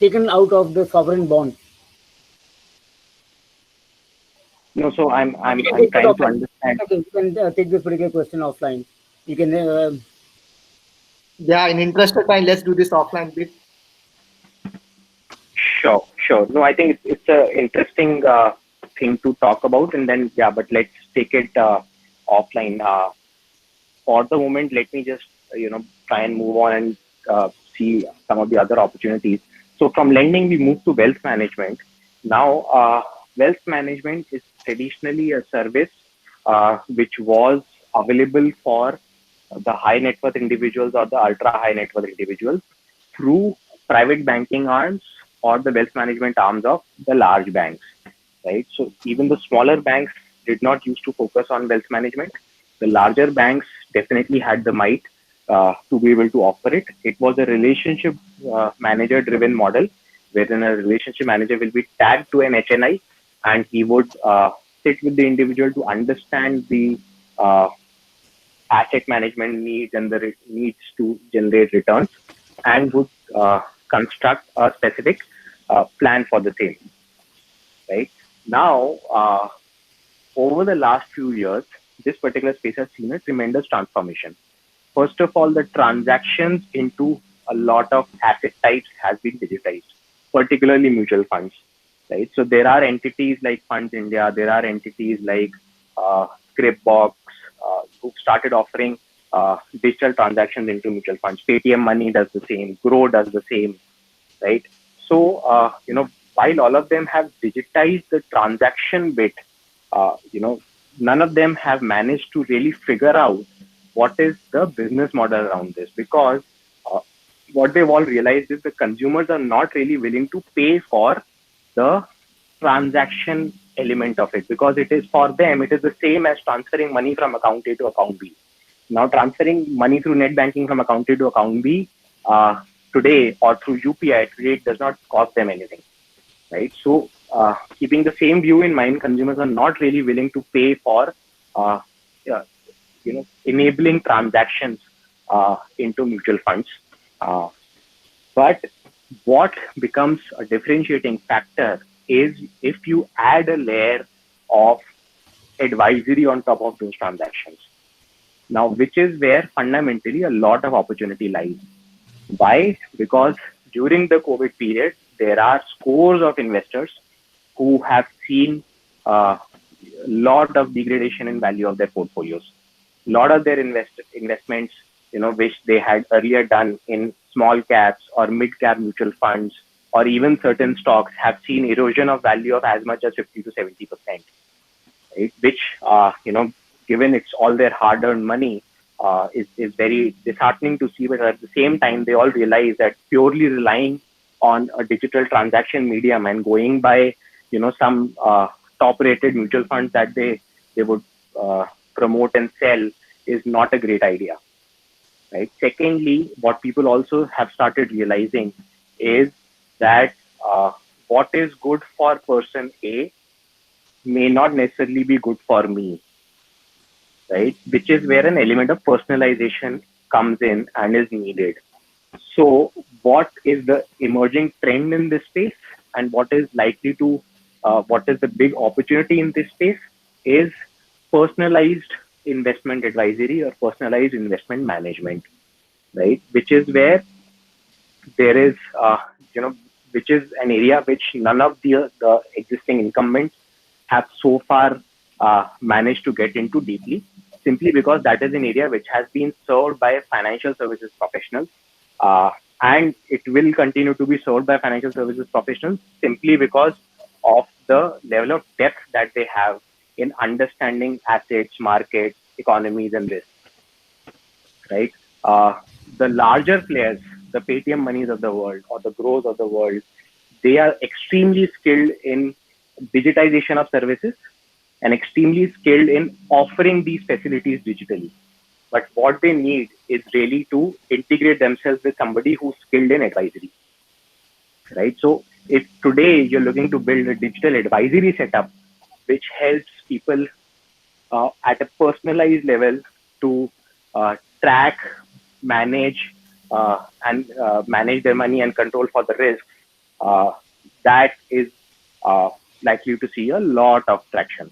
taken out of the sovereign bonds. No, so I'm trying to understand. You can take this particular question offline. You can. Yeah, in interest of time, let's do this offline bit. Sure. No, I think it's a interesting thing to talk about, and then but let's take it offline. For the moment, let me just try and move on and see some of the other opportunities. So from lending, we move to wealth management. Now, wealth management is traditionally a service which was available for the high net worth individuals or the ultra high net worth individuals through private banking arms or the wealth management arms of the large banks, right? So even the smaller banks did not used to focus on wealth management. The larger banks definitely had the might to be able to offer it. It was a relationship manager driven model wherein a relationship manager will be tagged to an HNI and he would sit with the individual to understand the asset management needs and the needs to generate returns and would construct a specific plan for the same. Right now, over the last few years, this particular space has seen a tremendous transformation. First of all, the transactions into a lot of asset types has been digitized, particularly mutual funds. Right, so there are entities like Funds India, there are entities like Scriptbox who started offering digital transactions into mutual funds. Paytm Money does the same, Grow does the same, right? So while all of them have digitized the transaction bit, none of them have managed to really figure out what is the business model around this, because what they've all realized is the consumers are not really willing to pay for the transaction element of it, because it is for them, it is the same as transferring money from account A to account B. Now, transferring money through net banking from account A to account B today or through UPI today does not cost them anything, right? So, keeping the same view in mind, consumers are not really willing to pay for enabling transactions into mutual funds. But what becomes a differentiating factor is if you add a layer of advisory on top of those transactions. Now, which is where fundamentally a lot of opportunity lies. Why? Because during the COVID period, there are scores of investors who have seen a lot of degradation in value of their portfolios. A lot of their investments, which they had earlier done in small caps or mid cap mutual funds or even certain stocks, have seen erosion of value of as much as 50 to 70%, right? Which, given it's all their hard earned money, is very disheartening to see. But at the same time, they all realize that purely relying on a digital transaction medium and going by, some top rated mutual funds that they would promote and sell is not a great idea. Right. Secondly, what people also have started realizing is that what is good for person A may not necessarily be good for me. Right. Which is where an element of personalization comes in and is needed. So what is the emerging trend in this space and what is likely to, what is the big opportunity in this space is personalized investment advisory or personalized investment management, right? Which is where there is, which is an area which none of the existing incumbents have so far managed to get into deeply, simply because that is an area which has been served by financial services professionals. And it will continue to be served by financial services professionals simply because of the level of depth that they have in understanding assets, markets, economies, and risks, right? The larger players, the Paytm Monies of the world or the Grows of the world, they are extremely skilled in digitization of services and extremely skilled in offering these facilities digitally. But what they need is really to integrate themselves with somebody who's skilled in advisory, right? So if today you're looking to build a digital advisory setup which helps people at a personalized level to track, manage, and manage their money and control for the risk. That is likely to see a lot of traction,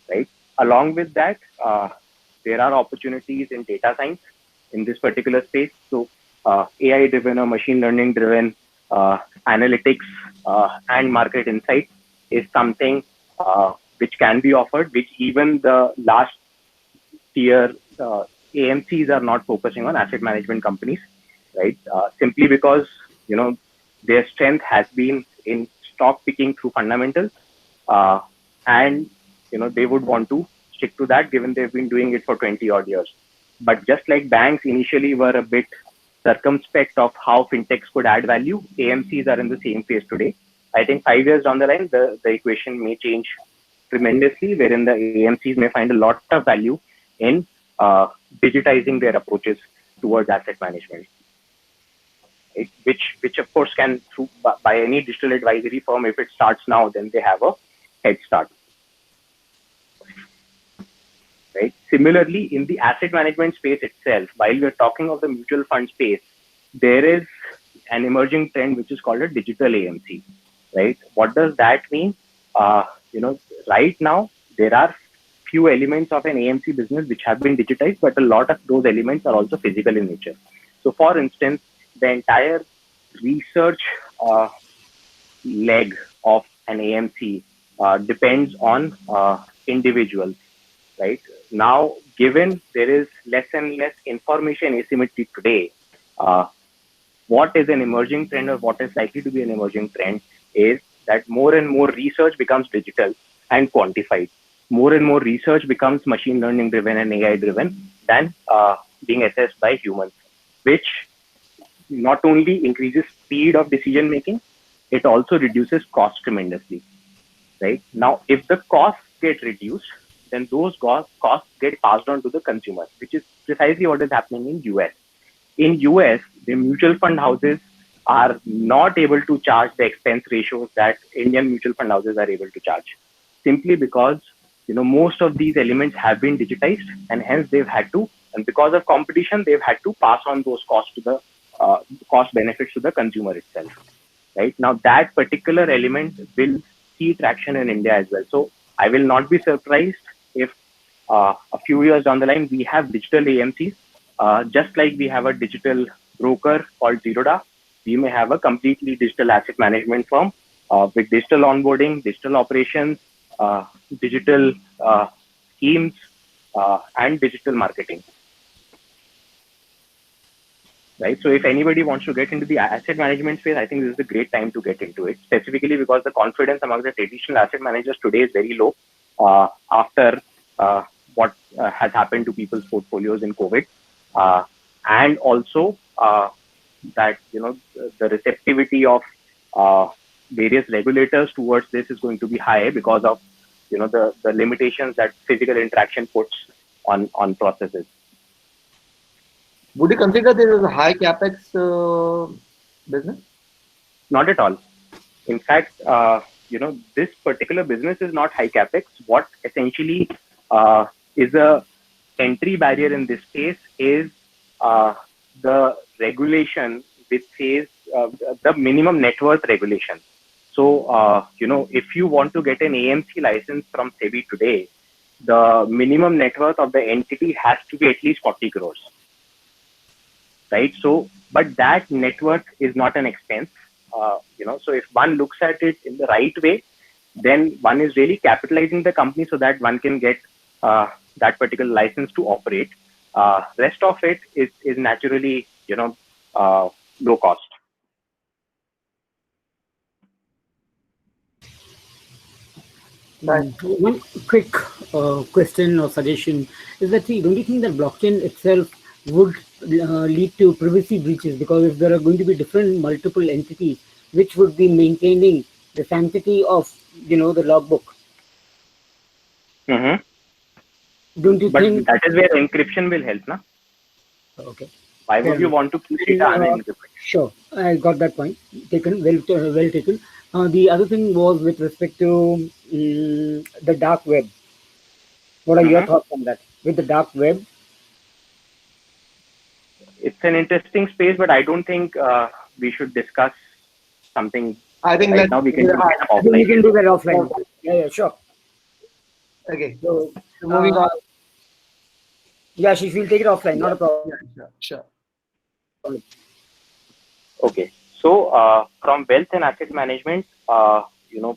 right? Along with that, there are opportunities in data science in this particular space. So AI-driven or machine learning-driven analytics and market insight is something which can be offered, which even the last tier AMCs are not focusing on, asset management companies, right? Simply because, you know, their strength has been in stock picking through fundamentals, and, you know, they would want to stick to that given they've been doing it for 20 odd years. But just like banks initially were a bit circumspect of how fintechs could add value, AMCs are in the same phase today. I think 5 years down the line, the equation may change tremendously, wherein the AMCs may find a lot of value in digitizing their approaches towards asset management, which of course can, through by any digital advisory firm, if it starts now, then they have a head start. Right. Similarly, in the asset management space itself, while we're talking of the mutual fund space, there is an emerging trend which is called a digital AMC. Right. What does that mean? You know, right now there are few elements of an AMC business which have been digitized, but a lot of those elements are also physical in nature. So, for instance, the entire research leg of an AMC depends on individuals. Right now, given there is less and less information asymmetry today, what is an emerging trend, or what is likely to be an emerging trend, is that more and more research becomes digital and quantified. More and more research becomes machine learning driven and AI driven than being assessed by humans, which not only increases speed of decision making, it also reduces cost tremendously. Right now, if the costs get reduced, then those costs get passed on to the consumer, which is precisely what is happening in US. In US, the mutual fund houses are not able to charge the expense ratios that Indian mutual fund houses are able to charge, simply because, you know, most of these elements have been digitized, and hence they've had to, and because of competition, they've had to pass on those costs to the cost benefits to the consumer itself. Right now, that particular element will see traction in India as well. So I will not be surprised if a few years down the line we have digital AMCs, just like we have a digital broker called Zerodha. We may have a completely digital asset management firm with digital onboarding, digital operations, digital schemes, and digital marketing. Right. So if anybody wants to get into the asset management space, I think this is a great time to get into it, specifically because the confidence among the traditional asset managers today is very low after what has happened to people's portfolios in COVID. And also that, you know, the receptivity of various regulators towards this is going to be high because of, you know, the limitations that physical interaction puts on processes. Would you consider this as a high capex business? Not at all. In fact, you know, this particular business is not high capex. What essentially is a entry barrier in this space is the regulation which says the minimum net worth regulation. So, you know, if you want to get an AMC license from SEBI today, the minimum net worth of the entity has to be at least 40 crores. Right. So, but that net worth is not an expense. You know, so if one looks at it in the right way, then one is really capitalizing the company so that one can get that particular license to operate. Rest of it is naturally, you know, low cost. One quick question or suggestion is that, see, don't you think that blockchain itself would lead to privacy breaches, because if there are going to be different multiple entities which would be maintaining the sanctity of, you know, the logbook? Mm-hmm. Don't you think that is where encryption will help, na? Okay. Why would you want to keep data unencrypted? Sure, I got that point taken. Well taken. The other thing was with respect to the dark web. What are your thoughts on that? With the dark web, it's an interesting space, but I don't think we should discuss something I think right let's now. We can do do that. it I think we offline. can do that offline. Yeah, sure. Okay. So, So moving on. yeah, she will take it offline. Not Yeah. a problem. Yeah, sure. Okay. So from wealth and asset management,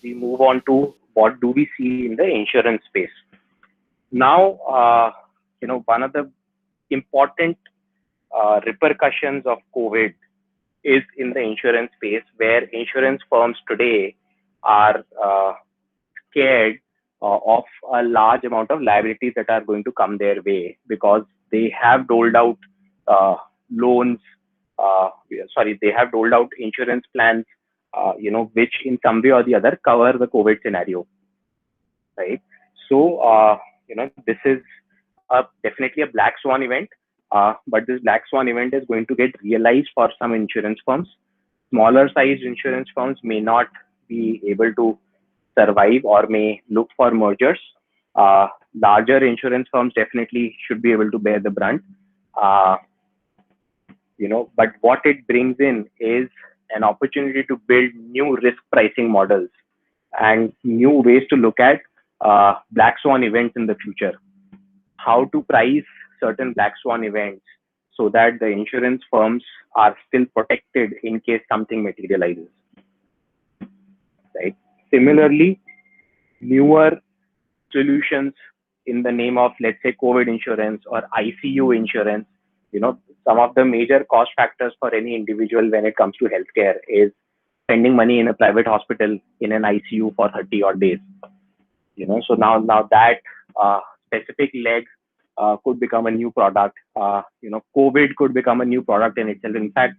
we move on to what do we see in the insurance space. Now, one of the important repercussions of COVID is in the insurance space, where insurance firms today are scared of a large amount of liabilities that are going to come their way, because they have doled out loans. They have doled out insurance plans, which in some way or the other cover the COVID scenario, right? So, this is definitely a black swan event, but this black swan event is going to get realized for some insurance firms. Smaller sized insurance firms may not be able to survive or may look for mergers. Larger insurance firms definitely should be able to bear the brunt. Uh, but what it brings in is an opportunity to build new risk pricing models and new ways to look at black swan events in the future. How to price certain black swan events so that the insurance firms are still protected in case something materializes. Right. Similarly, newer solutions in the name of, let's say, COVID insurance or ICU insurance. Some of the major cost factors for any individual when it comes to healthcare is spending money in a private hospital in an ICU for 30 odd days. So now that specific leg could become a new product. COVID could become a new product in itself. In fact,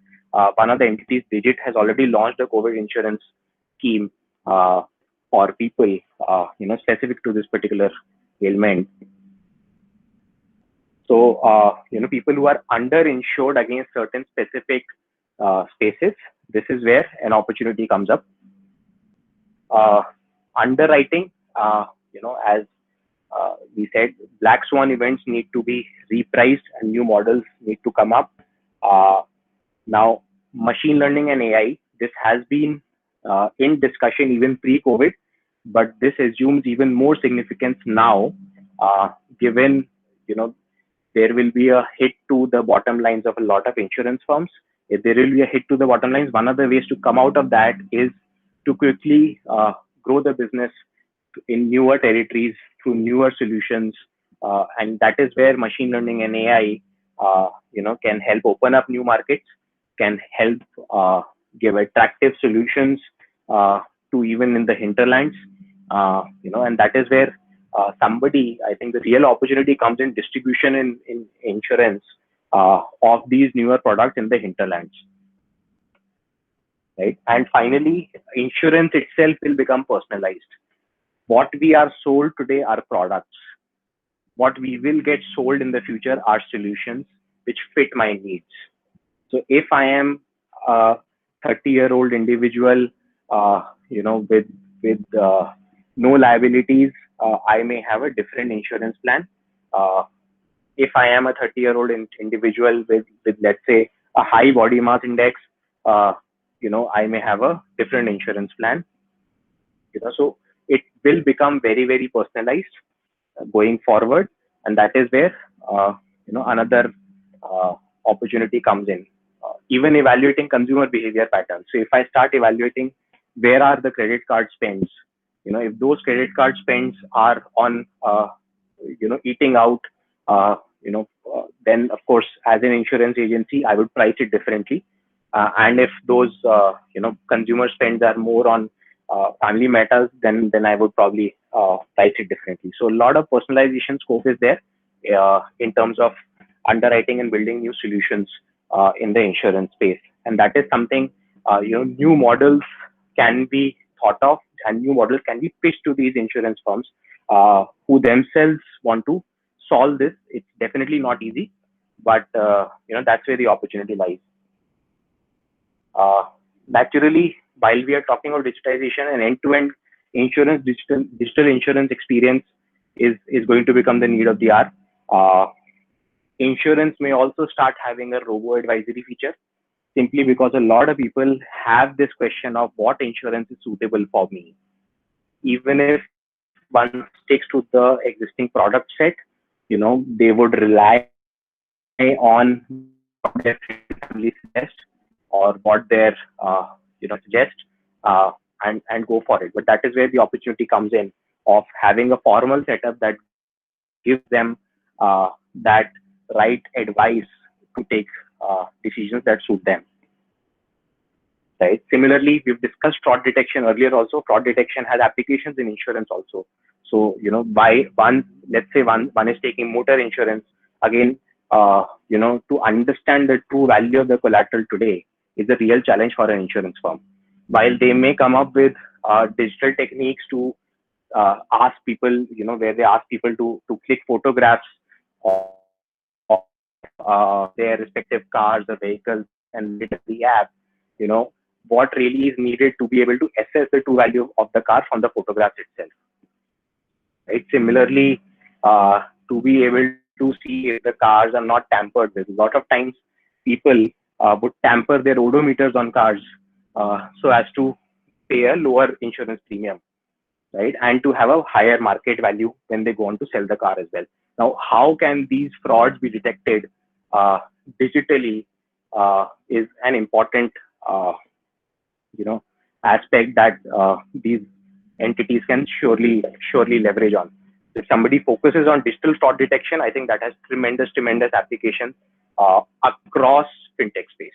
one of the entities, Digit, has already launched a COVID insurance scheme for people, specific to this particular ailment. So, people who are underinsured against certain specific spaces, this is where an opportunity comes up. Underwriting, as we said, black swan events need to be repriced and new models need to come up. Now, machine learning and AI, this has been in discussion even pre-COVID, but this assumes even more significance now, given, there will be a hit to the bottom lines of a lot of insurance firms. If there will be a hit to the bottom lines, one of the ways to come out of that is to quickly grow the business in newer territories through newer solutions. And that is where machine learning and AI, can help open up new markets, can help give attractive solutions to even in the hinterlands, and that is where I think the real opportunity comes in distribution in insurance of these newer products in the hinterlands. Right. And finally, insurance itself will become personalized. What we are sold today are products. What we will get sold in the future are solutions which fit my needs. So if I am a 30-year-old individual, with no liabilities, I may have a different insurance plan. If I am a 30-year-old individual with, let's say, a high body mass index, I may have a different insurance plan. So it will become very, very personalized going forward, and that is where another opportunity comes in. Even evaluating consumer behavior patterns. So if I start evaluating where are the credit card spends, if those credit card spends are on eating out, then of course as an insurance agency I would price it differently. And if those consumer spends are more on family matters, then I would probably price it differently. So a lot of personalization scope is there in terms of underwriting and building new solutions in the insurance space, and that is something new models can be thought of, and new models can be pitched to these insurance firms who themselves want to solve this. It's definitely not easy, but that's where the opportunity lies. Naturally, while we are talking about digitization, an end-to-end insurance, digital insurance experience is going to become the need of the hour. Insurance may also start having a robo-advisory feature, simply because a lot of people have this question of what insurance is suitable for me. Even if one sticks to the existing product set, they would rely on what their family suggest or what their suggest, and go for it. But that is where the opportunity comes in of having a formal setup that gives them that right advice to take decisions that suit them. Right. Similarly, we've discussed fraud detection earlier. Also, fraud detection has applications in insurance also. So, let's say one is taking motor insurance. Again, to understand the true value of the collateral today is a real challenge for an insurance firm. While they may come up with digital techniques to ask people, where they ask people to click photographs of their respective cars or vehicles and look at the app, what really is needed to be able to assess the true value of the car from the photographs itself. Right. Similarly, to be able to see if the cars are not tampered with. A lot of times people would tamper their odometers on cars so as to pay a lower insurance premium, right? And to have a higher market value when they go on to sell the car as well. Now, how can these frauds be detected digitally is an important aspect that these entities can surely leverage on. If somebody focuses on digital fraud detection, I think that has tremendous application across fintech space.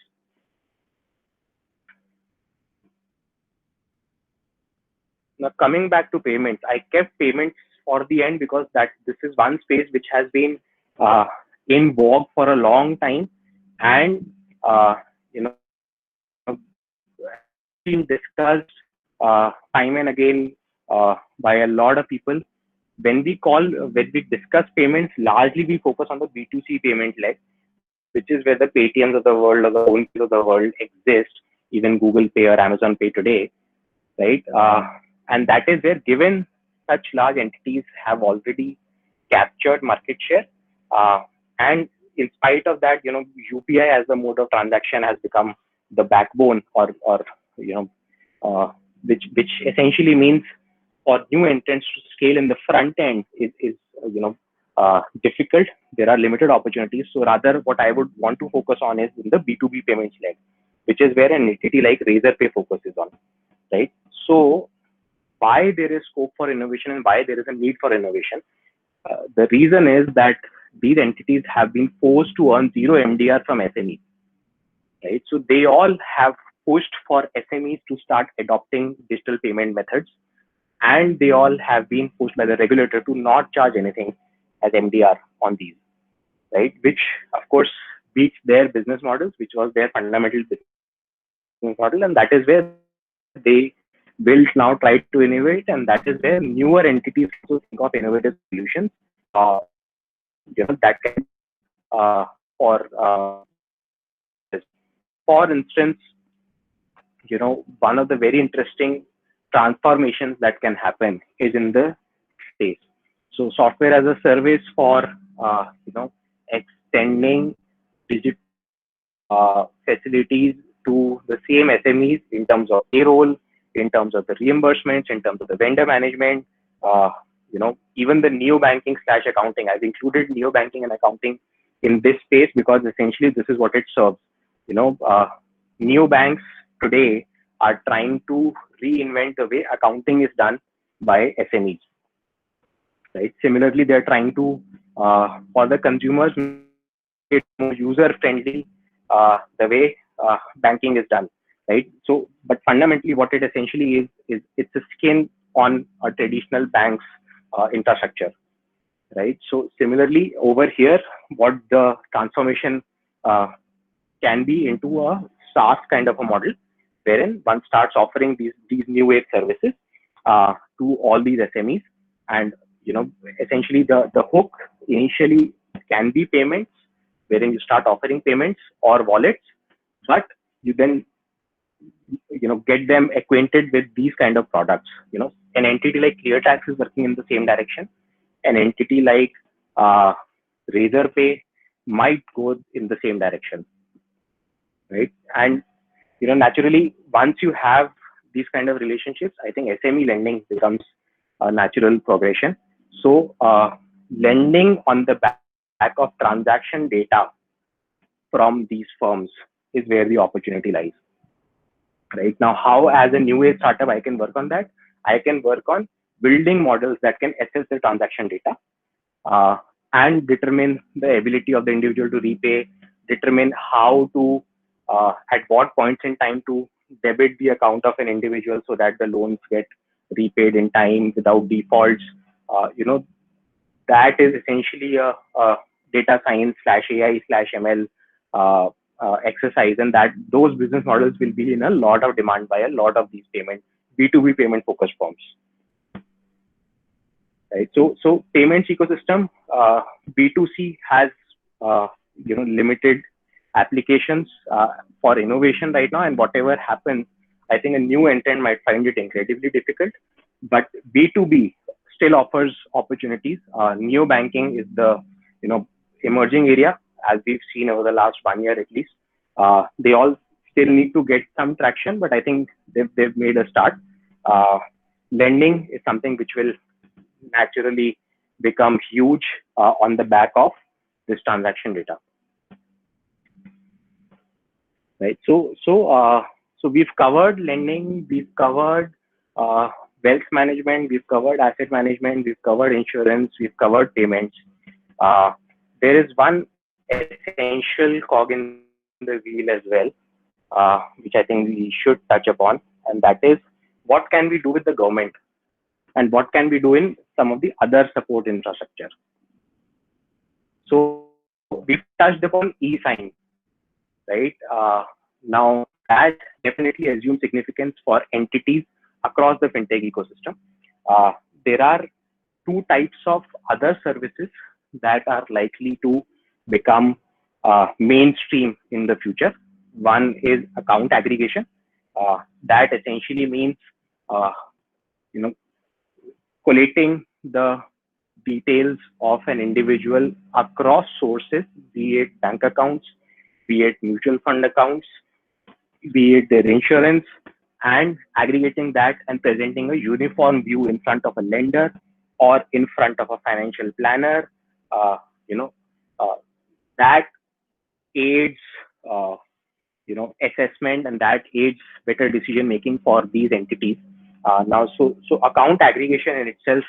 Now, coming back to payments, I kept payments for the end because this is one space which has been in vogue for a long time, and been discussed time and again by a lot of people. When we discuss payments, largely we focus on the B2C payment leg, which is where the Paytms of the world or the Phonepe of the world exist, even Google Pay or Amazon Pay today, right? And that is where, given such large entities have already captured market share, and in spite of that, UPI as the mode of transaction has become the backbone, or which essentially means for new entrants to scale in the front end is difficult. There are limited opportunities. So rather, what I would want to focus on is in the B2B payments leg, which is where an entity like Razorpay focuses on, right? So why there is scope for innovation and why there is a need for innovation? The reason is that these entities have been forced to earn zero MDR from SMEs, right? So they all have pushed for SMEs to start adopting digital payment methods, and they all have been pushed by the regulator to not charge anything as MDR on these, right? Which of course beats their business models, which was their fundamental business model, and that is where they will now try to innovate, and that is where newer entities also think of innovative solutions. That can for instance, one of the very interesting transformations that can happen is in the space. So software as a service for extending digital facilities to the same SMEs in terms of payroll, in terms of the reimbursements, in terms of the vendor management, even the neobanking / accounting. I've included neobanking and accounting in this space because essentially this is what it serves. Neobanks today are trying to reinvent the way accounting is done by SMEs, right? Similarly, they're trying to, for the consumers, make it more user-friendly, the way banking is done, right? So, but fundamentally what it essentially is it's a skin on a traditional bank's infrastructure, right? So similarly over here, what the transformation can be into a SaaS kind of a model, wherein one starts offering these new age services to all these SMEs, and essentially the hook initially can be payments, wherein you start offering payments or wallets, but you then get them acquainted with these kind of products. An entity like ClearTax is working in the same direction. An entity like Razorpay might go in the same direction, right? And naturally, once you have these kind of relationships, I think SME lending becomes a natural progression. So lending on the back of transaction data from these firms is where the opportunity lies. Right now, how as a new age startup I can work on that? I can work on building models that can assess the transaction data and determine the ability of the individual to repay, determine how to, at what points in time to debit the account of an individual so that the loans get repaid in time without defaults. That is essentially a data science / AI / ML exercise, and that those business models will be in a lot of demand by a lot of these B2B payment focused firms. Right. So payments ecosystem, B2C has limited applications for innovation right now, and whatever happens, I think a new entrant might find it incredibly difficult. But B2B still offers opportunities. Neo banking is the emerging area, as we've seen over the last 1 year at least. They all still need to get some traction, but I think they've made a start. Lending is something which will naturally become huge on the back of this transaction data. Right. So we've covered lending, we've covered wealth management, we've covered asset management, we've covered insurance, we've covered payments. There is one essential cog in the wheel as well, which I think we should touch upon, and that is what can we do with the government and what can we do in some of the other support infrastructure. So we've touched upon e-sign, right? Now that definitely assumes significance for entities across the fintech ecosystem. There are two types of other services that are likely to become mainstream in the future. One is account aggregation. That essentially means collating the details of an individual across sources, be it bank accounts, be it mutual fund accounts, be it their insurance, and aggregating that and presenting a uniform view in front of a lender or in front of a financial planner. That aids assessment, and that aids better decision making for these entities. Now, so account aggregation in itself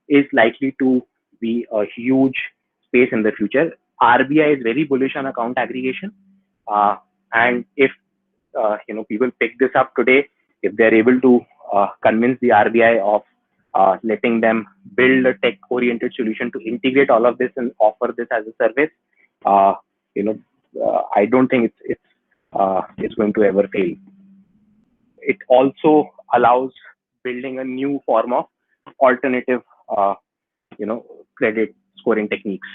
is likely to be a huge space in the future. RBI is very bullish on account aggregation, and if people pick this up today, if they're able to convince the RBI of letting them build a tech-oriented solution to integrate all of this and offer this as a service, I don't think it's going to ever fail. It also allows building a new form of alternative, credit scoring techniques.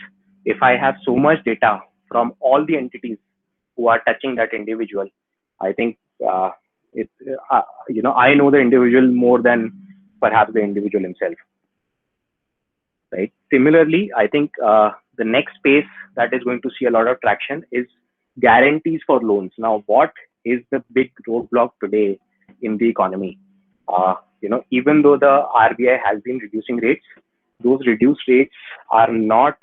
If I have so much data from all the entities who are touching that individual, I think I know the individual more than perhaps the individual himself. Right. Similarly, I think the next space that is going to see a lot of traction is guarantees for loans. Now, what is the big roadblock today in the economy? Even though the RBI has been reducing rates, those reduced rates are not,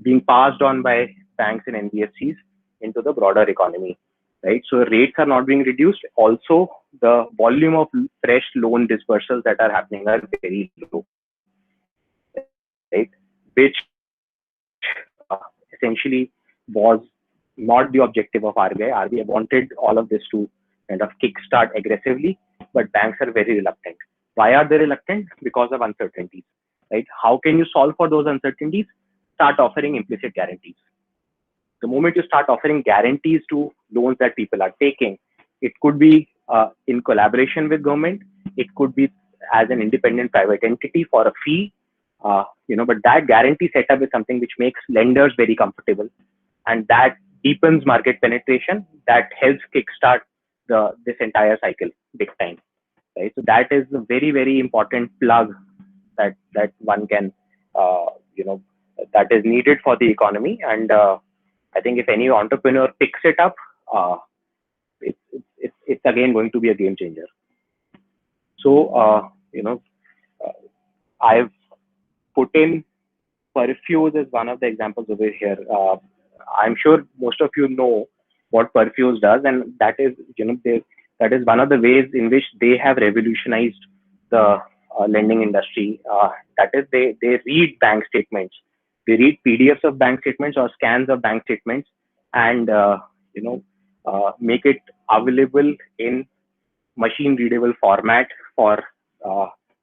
being passed on by banks and NBFCs into the broader economy, right? So rates are not being reduced. Also, the volume of fresh loan dispersals that are happening are very low, right? Which essentially was not the objective of RBI. RBI wanted all of this to kind of kickstart aggressively, but banks are very reluctant. Why are they reluctant? Because of uncertainties, right? How can you solve for those uncertainties? Start offering implicit guarantees. The moment you start offering guarantees to loans that people are taking, it could be in collaboration with government. It could be as an independent private entity for a fee, but that guarantee setup is something which makes lenders very comfortable, and that deepens market penetration. That helps kickstart this entire cycle big time, right? So that is a very, very important plug that one can, that is needed for the economy. And I think if any entrepreneur picks it up, it's again going to be a game changer. So, I've put in Perfuse as one of the examples over here. I'm sure most of you know what Perfuse does, and that is, that is one of the ways in which they have revolutionized the lending industry. That is, they read bank statements, they read PDFs of bank statements or scans of bank statements, and make it available in machine readable format for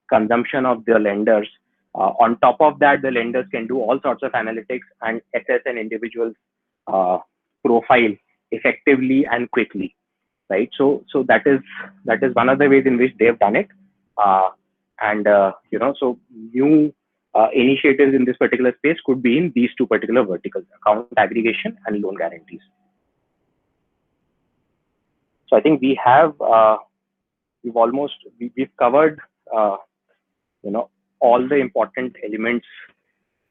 consumption of the lenders. On top of that, the lenders can do all sorts of analytics and assess an individual's profile effectively and quickly, right? So that is one of the ways in which they've done it. So new initiatives in this particular space could be in these two particular verticals: account aggregation and loan guarantees. So I think we have we've covered all the important elements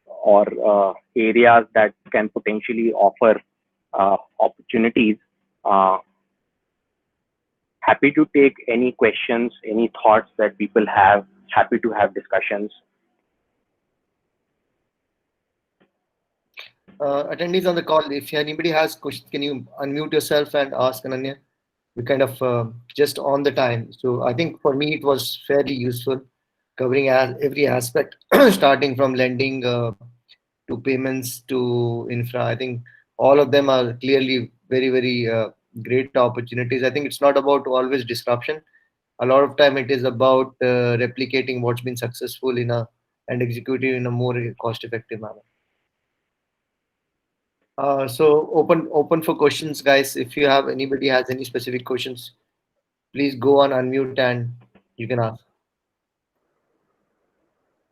or areas that can potentially offer opportunities. Happy to take any questions, any thoughts that people have. Happy to have discussions. Attendees on the call, if anybody has questions, can you unmute yourself and ask Ananya? We kind of just on the time. So I think for me, it was fairly useful, covering every aspect, starting from lending to payments to infra. I think all of them are clearly very, very great opportunities. I think it's not about always disruption. A lot of time it is about replicating what's been successful and executing in a more cost-effective manner. So open for questions, guys. If you have anybody has any specific questions, please go on unmute and you can ask.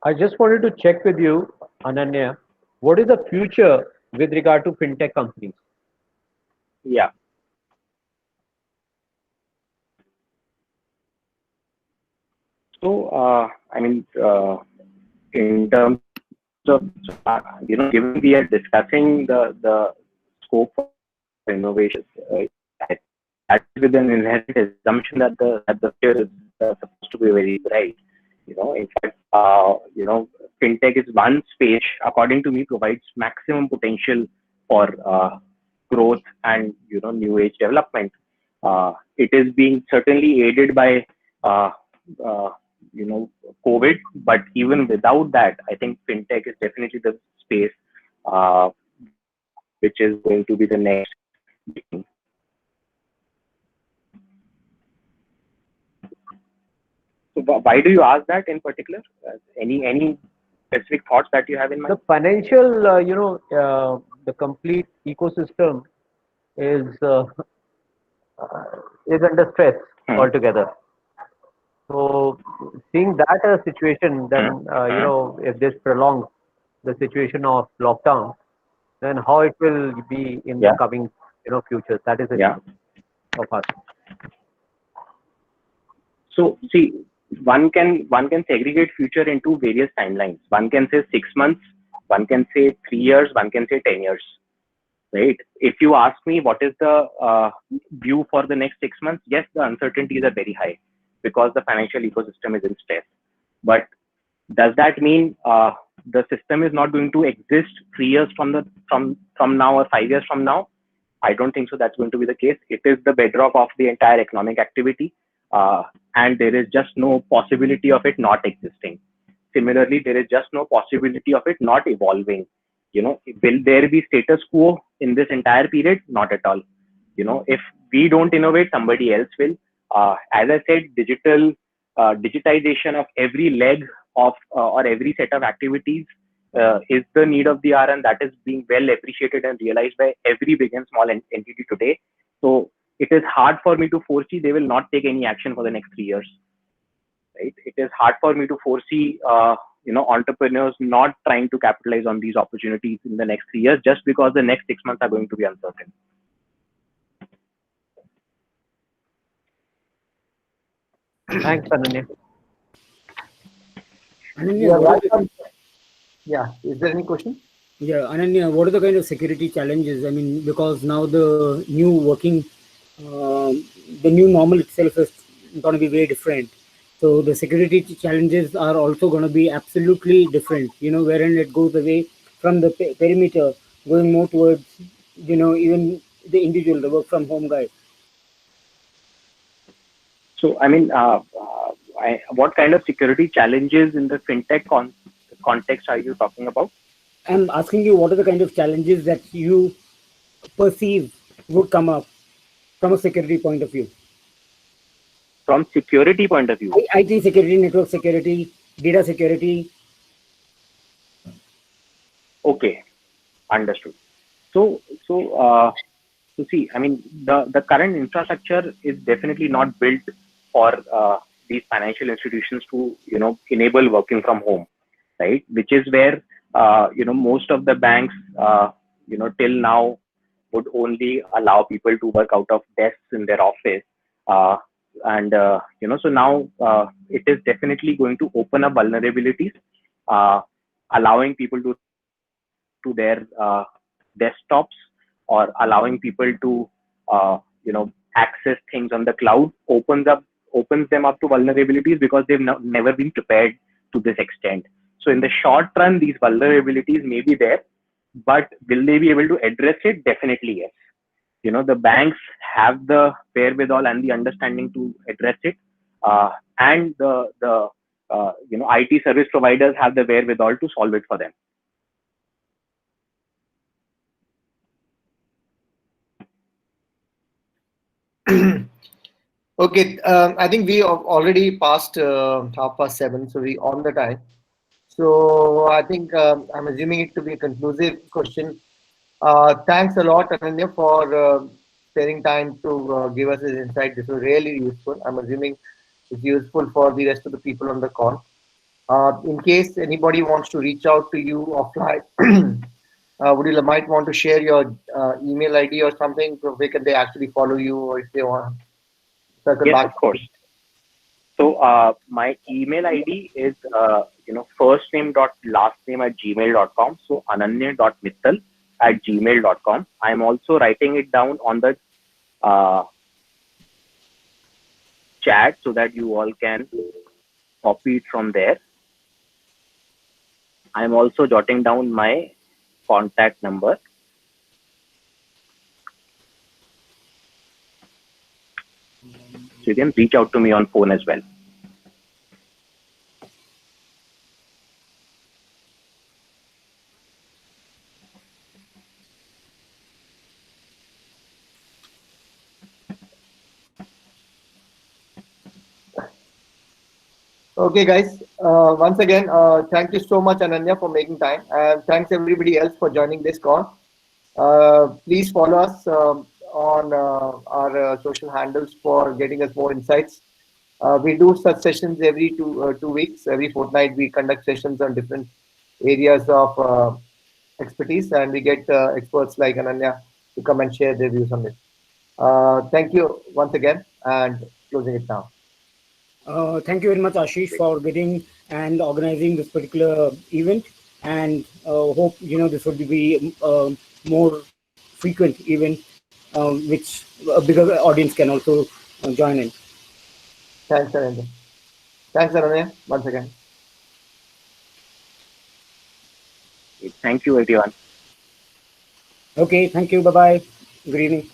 I just wanted to check with you, Ananya, what is the future with regard to fintech companies? Yeah. So, in terms of, given we are discussing the scope of innovation, that is with an inherent assumption that the future is supposed to be very bright. In fact, fintech is one space, according to me, provides maximum potential for growth and new age development. It is being certainly aided by COVID, but even without that, I think fintech is definitely the space which is going to be the next thing. So why do you ask that in particular? Any specific thoughts that you have in mind? The financial, the complete ecosystem is under stress altogether. So seeing that as a situation, then if this prolongs the situation of lockdown, then how it will be in the coming future. That is it of us. So see, one can segregate future into various timelines. One can say 6 months, one can say 3 years, one can say 10 years, right? If you ask me what is the view for the next 6 months, yes, the uncertainties are very high because the financial ecosystem is in stress. But does that mean the system is not going to exist 3 years from now or 5 years from now? I don't think so. That's going to be the case. It is the bedrock of the entire economic activity. And there is just no possibility of it not existing. Similarly, there is just no possibility of it not evolving. Will there be status quo in this entire period? Not at all. If we don't innovate, somebody else will. As I said, digitization of every leg of or every set of activities is the need of the hour, and that is being well appreciated and realized by every big and small entity today. So it is hard for me to foresee they will not take any action for the next 3 years. Right? It is hard for me to foresee, entrepreneurs not trying to capitalize on these opportunities in the next 3 years just because the next 6 months are going to be uncertain. Thanks, Ananya. Ananya, Yeah, is there any question? Yeah, Ananya, what are the kind of security challenges? I mean, because now the new working, the new normal itself is going to be very different. So the security challenges are also going to be absolutely different, wherein it goes away from the perimeter, going more towards, even the individual, the work from home guy. So, I mean, what kind of security challenges in the fintech context are you talking about? I'm asking you, what are the kind of challenges that you perceive would come up from a security point of view? From security point of view? IT security, network security, data security. Okay, understood. So see, I mean, the current infrastructure is definitely not built for these financial institutions to, enable working from home, right? Which is where, most of the banks, till now would only allow people to work out of desks in their office. So now it is definitely going to open up vulnerabilities, allowing people to their desktops, or allowing people to access things on the cloud, opens them up to vulnerabilities because they've never been prepared to this extent. So in the short run, these vulnerabilities may be there, but will they be able to address it? Definitely yes. The banks have the wherewithal and the understanding to address it, and the IT service providers have the wherewithal to solve it for them. Okay, I think we have already passed 7:30, so we on the time. So I think I'm assuming it to be a conclusive question. Thanks a lot, Ananya, for sparing time to give us this insight. This was really useful. I'm assuming it's useful for the rest of the people on the call. In case anybody wants to reach out to you offline, might want to share your email ID or something? So where can they actually follow you, or if they want to circle yes, back? Of course. So my email ID is first name dot last name at gmail.com. So ananya.mittal@gmail.com. I'm also writing it down on the chat so that you all can copy it from there. I'm also jotting down my contact number. So you can reach out to me on phone as well. Okay, guys. Once again, thank you so much, Ananya, for making time. And thanks everybody else for joining this call. Please follow us on our social handles for getting us more insights. We do such sessions every 2 weeks. Every fortnight, we conduct sessions on different areas of expertise, and we get experts like Ananya to come and share their views on it. Thank you once again, and closing it now. Thank you very much, Ashish, for getting and organizing this particular event, and hope this would be more frequent event, which a bigger audience can also join in. Thanks, Ananya. Thanks, Ananya, once again. Thank you, everyone. Okay, thank you. Bye-bye. Good evening.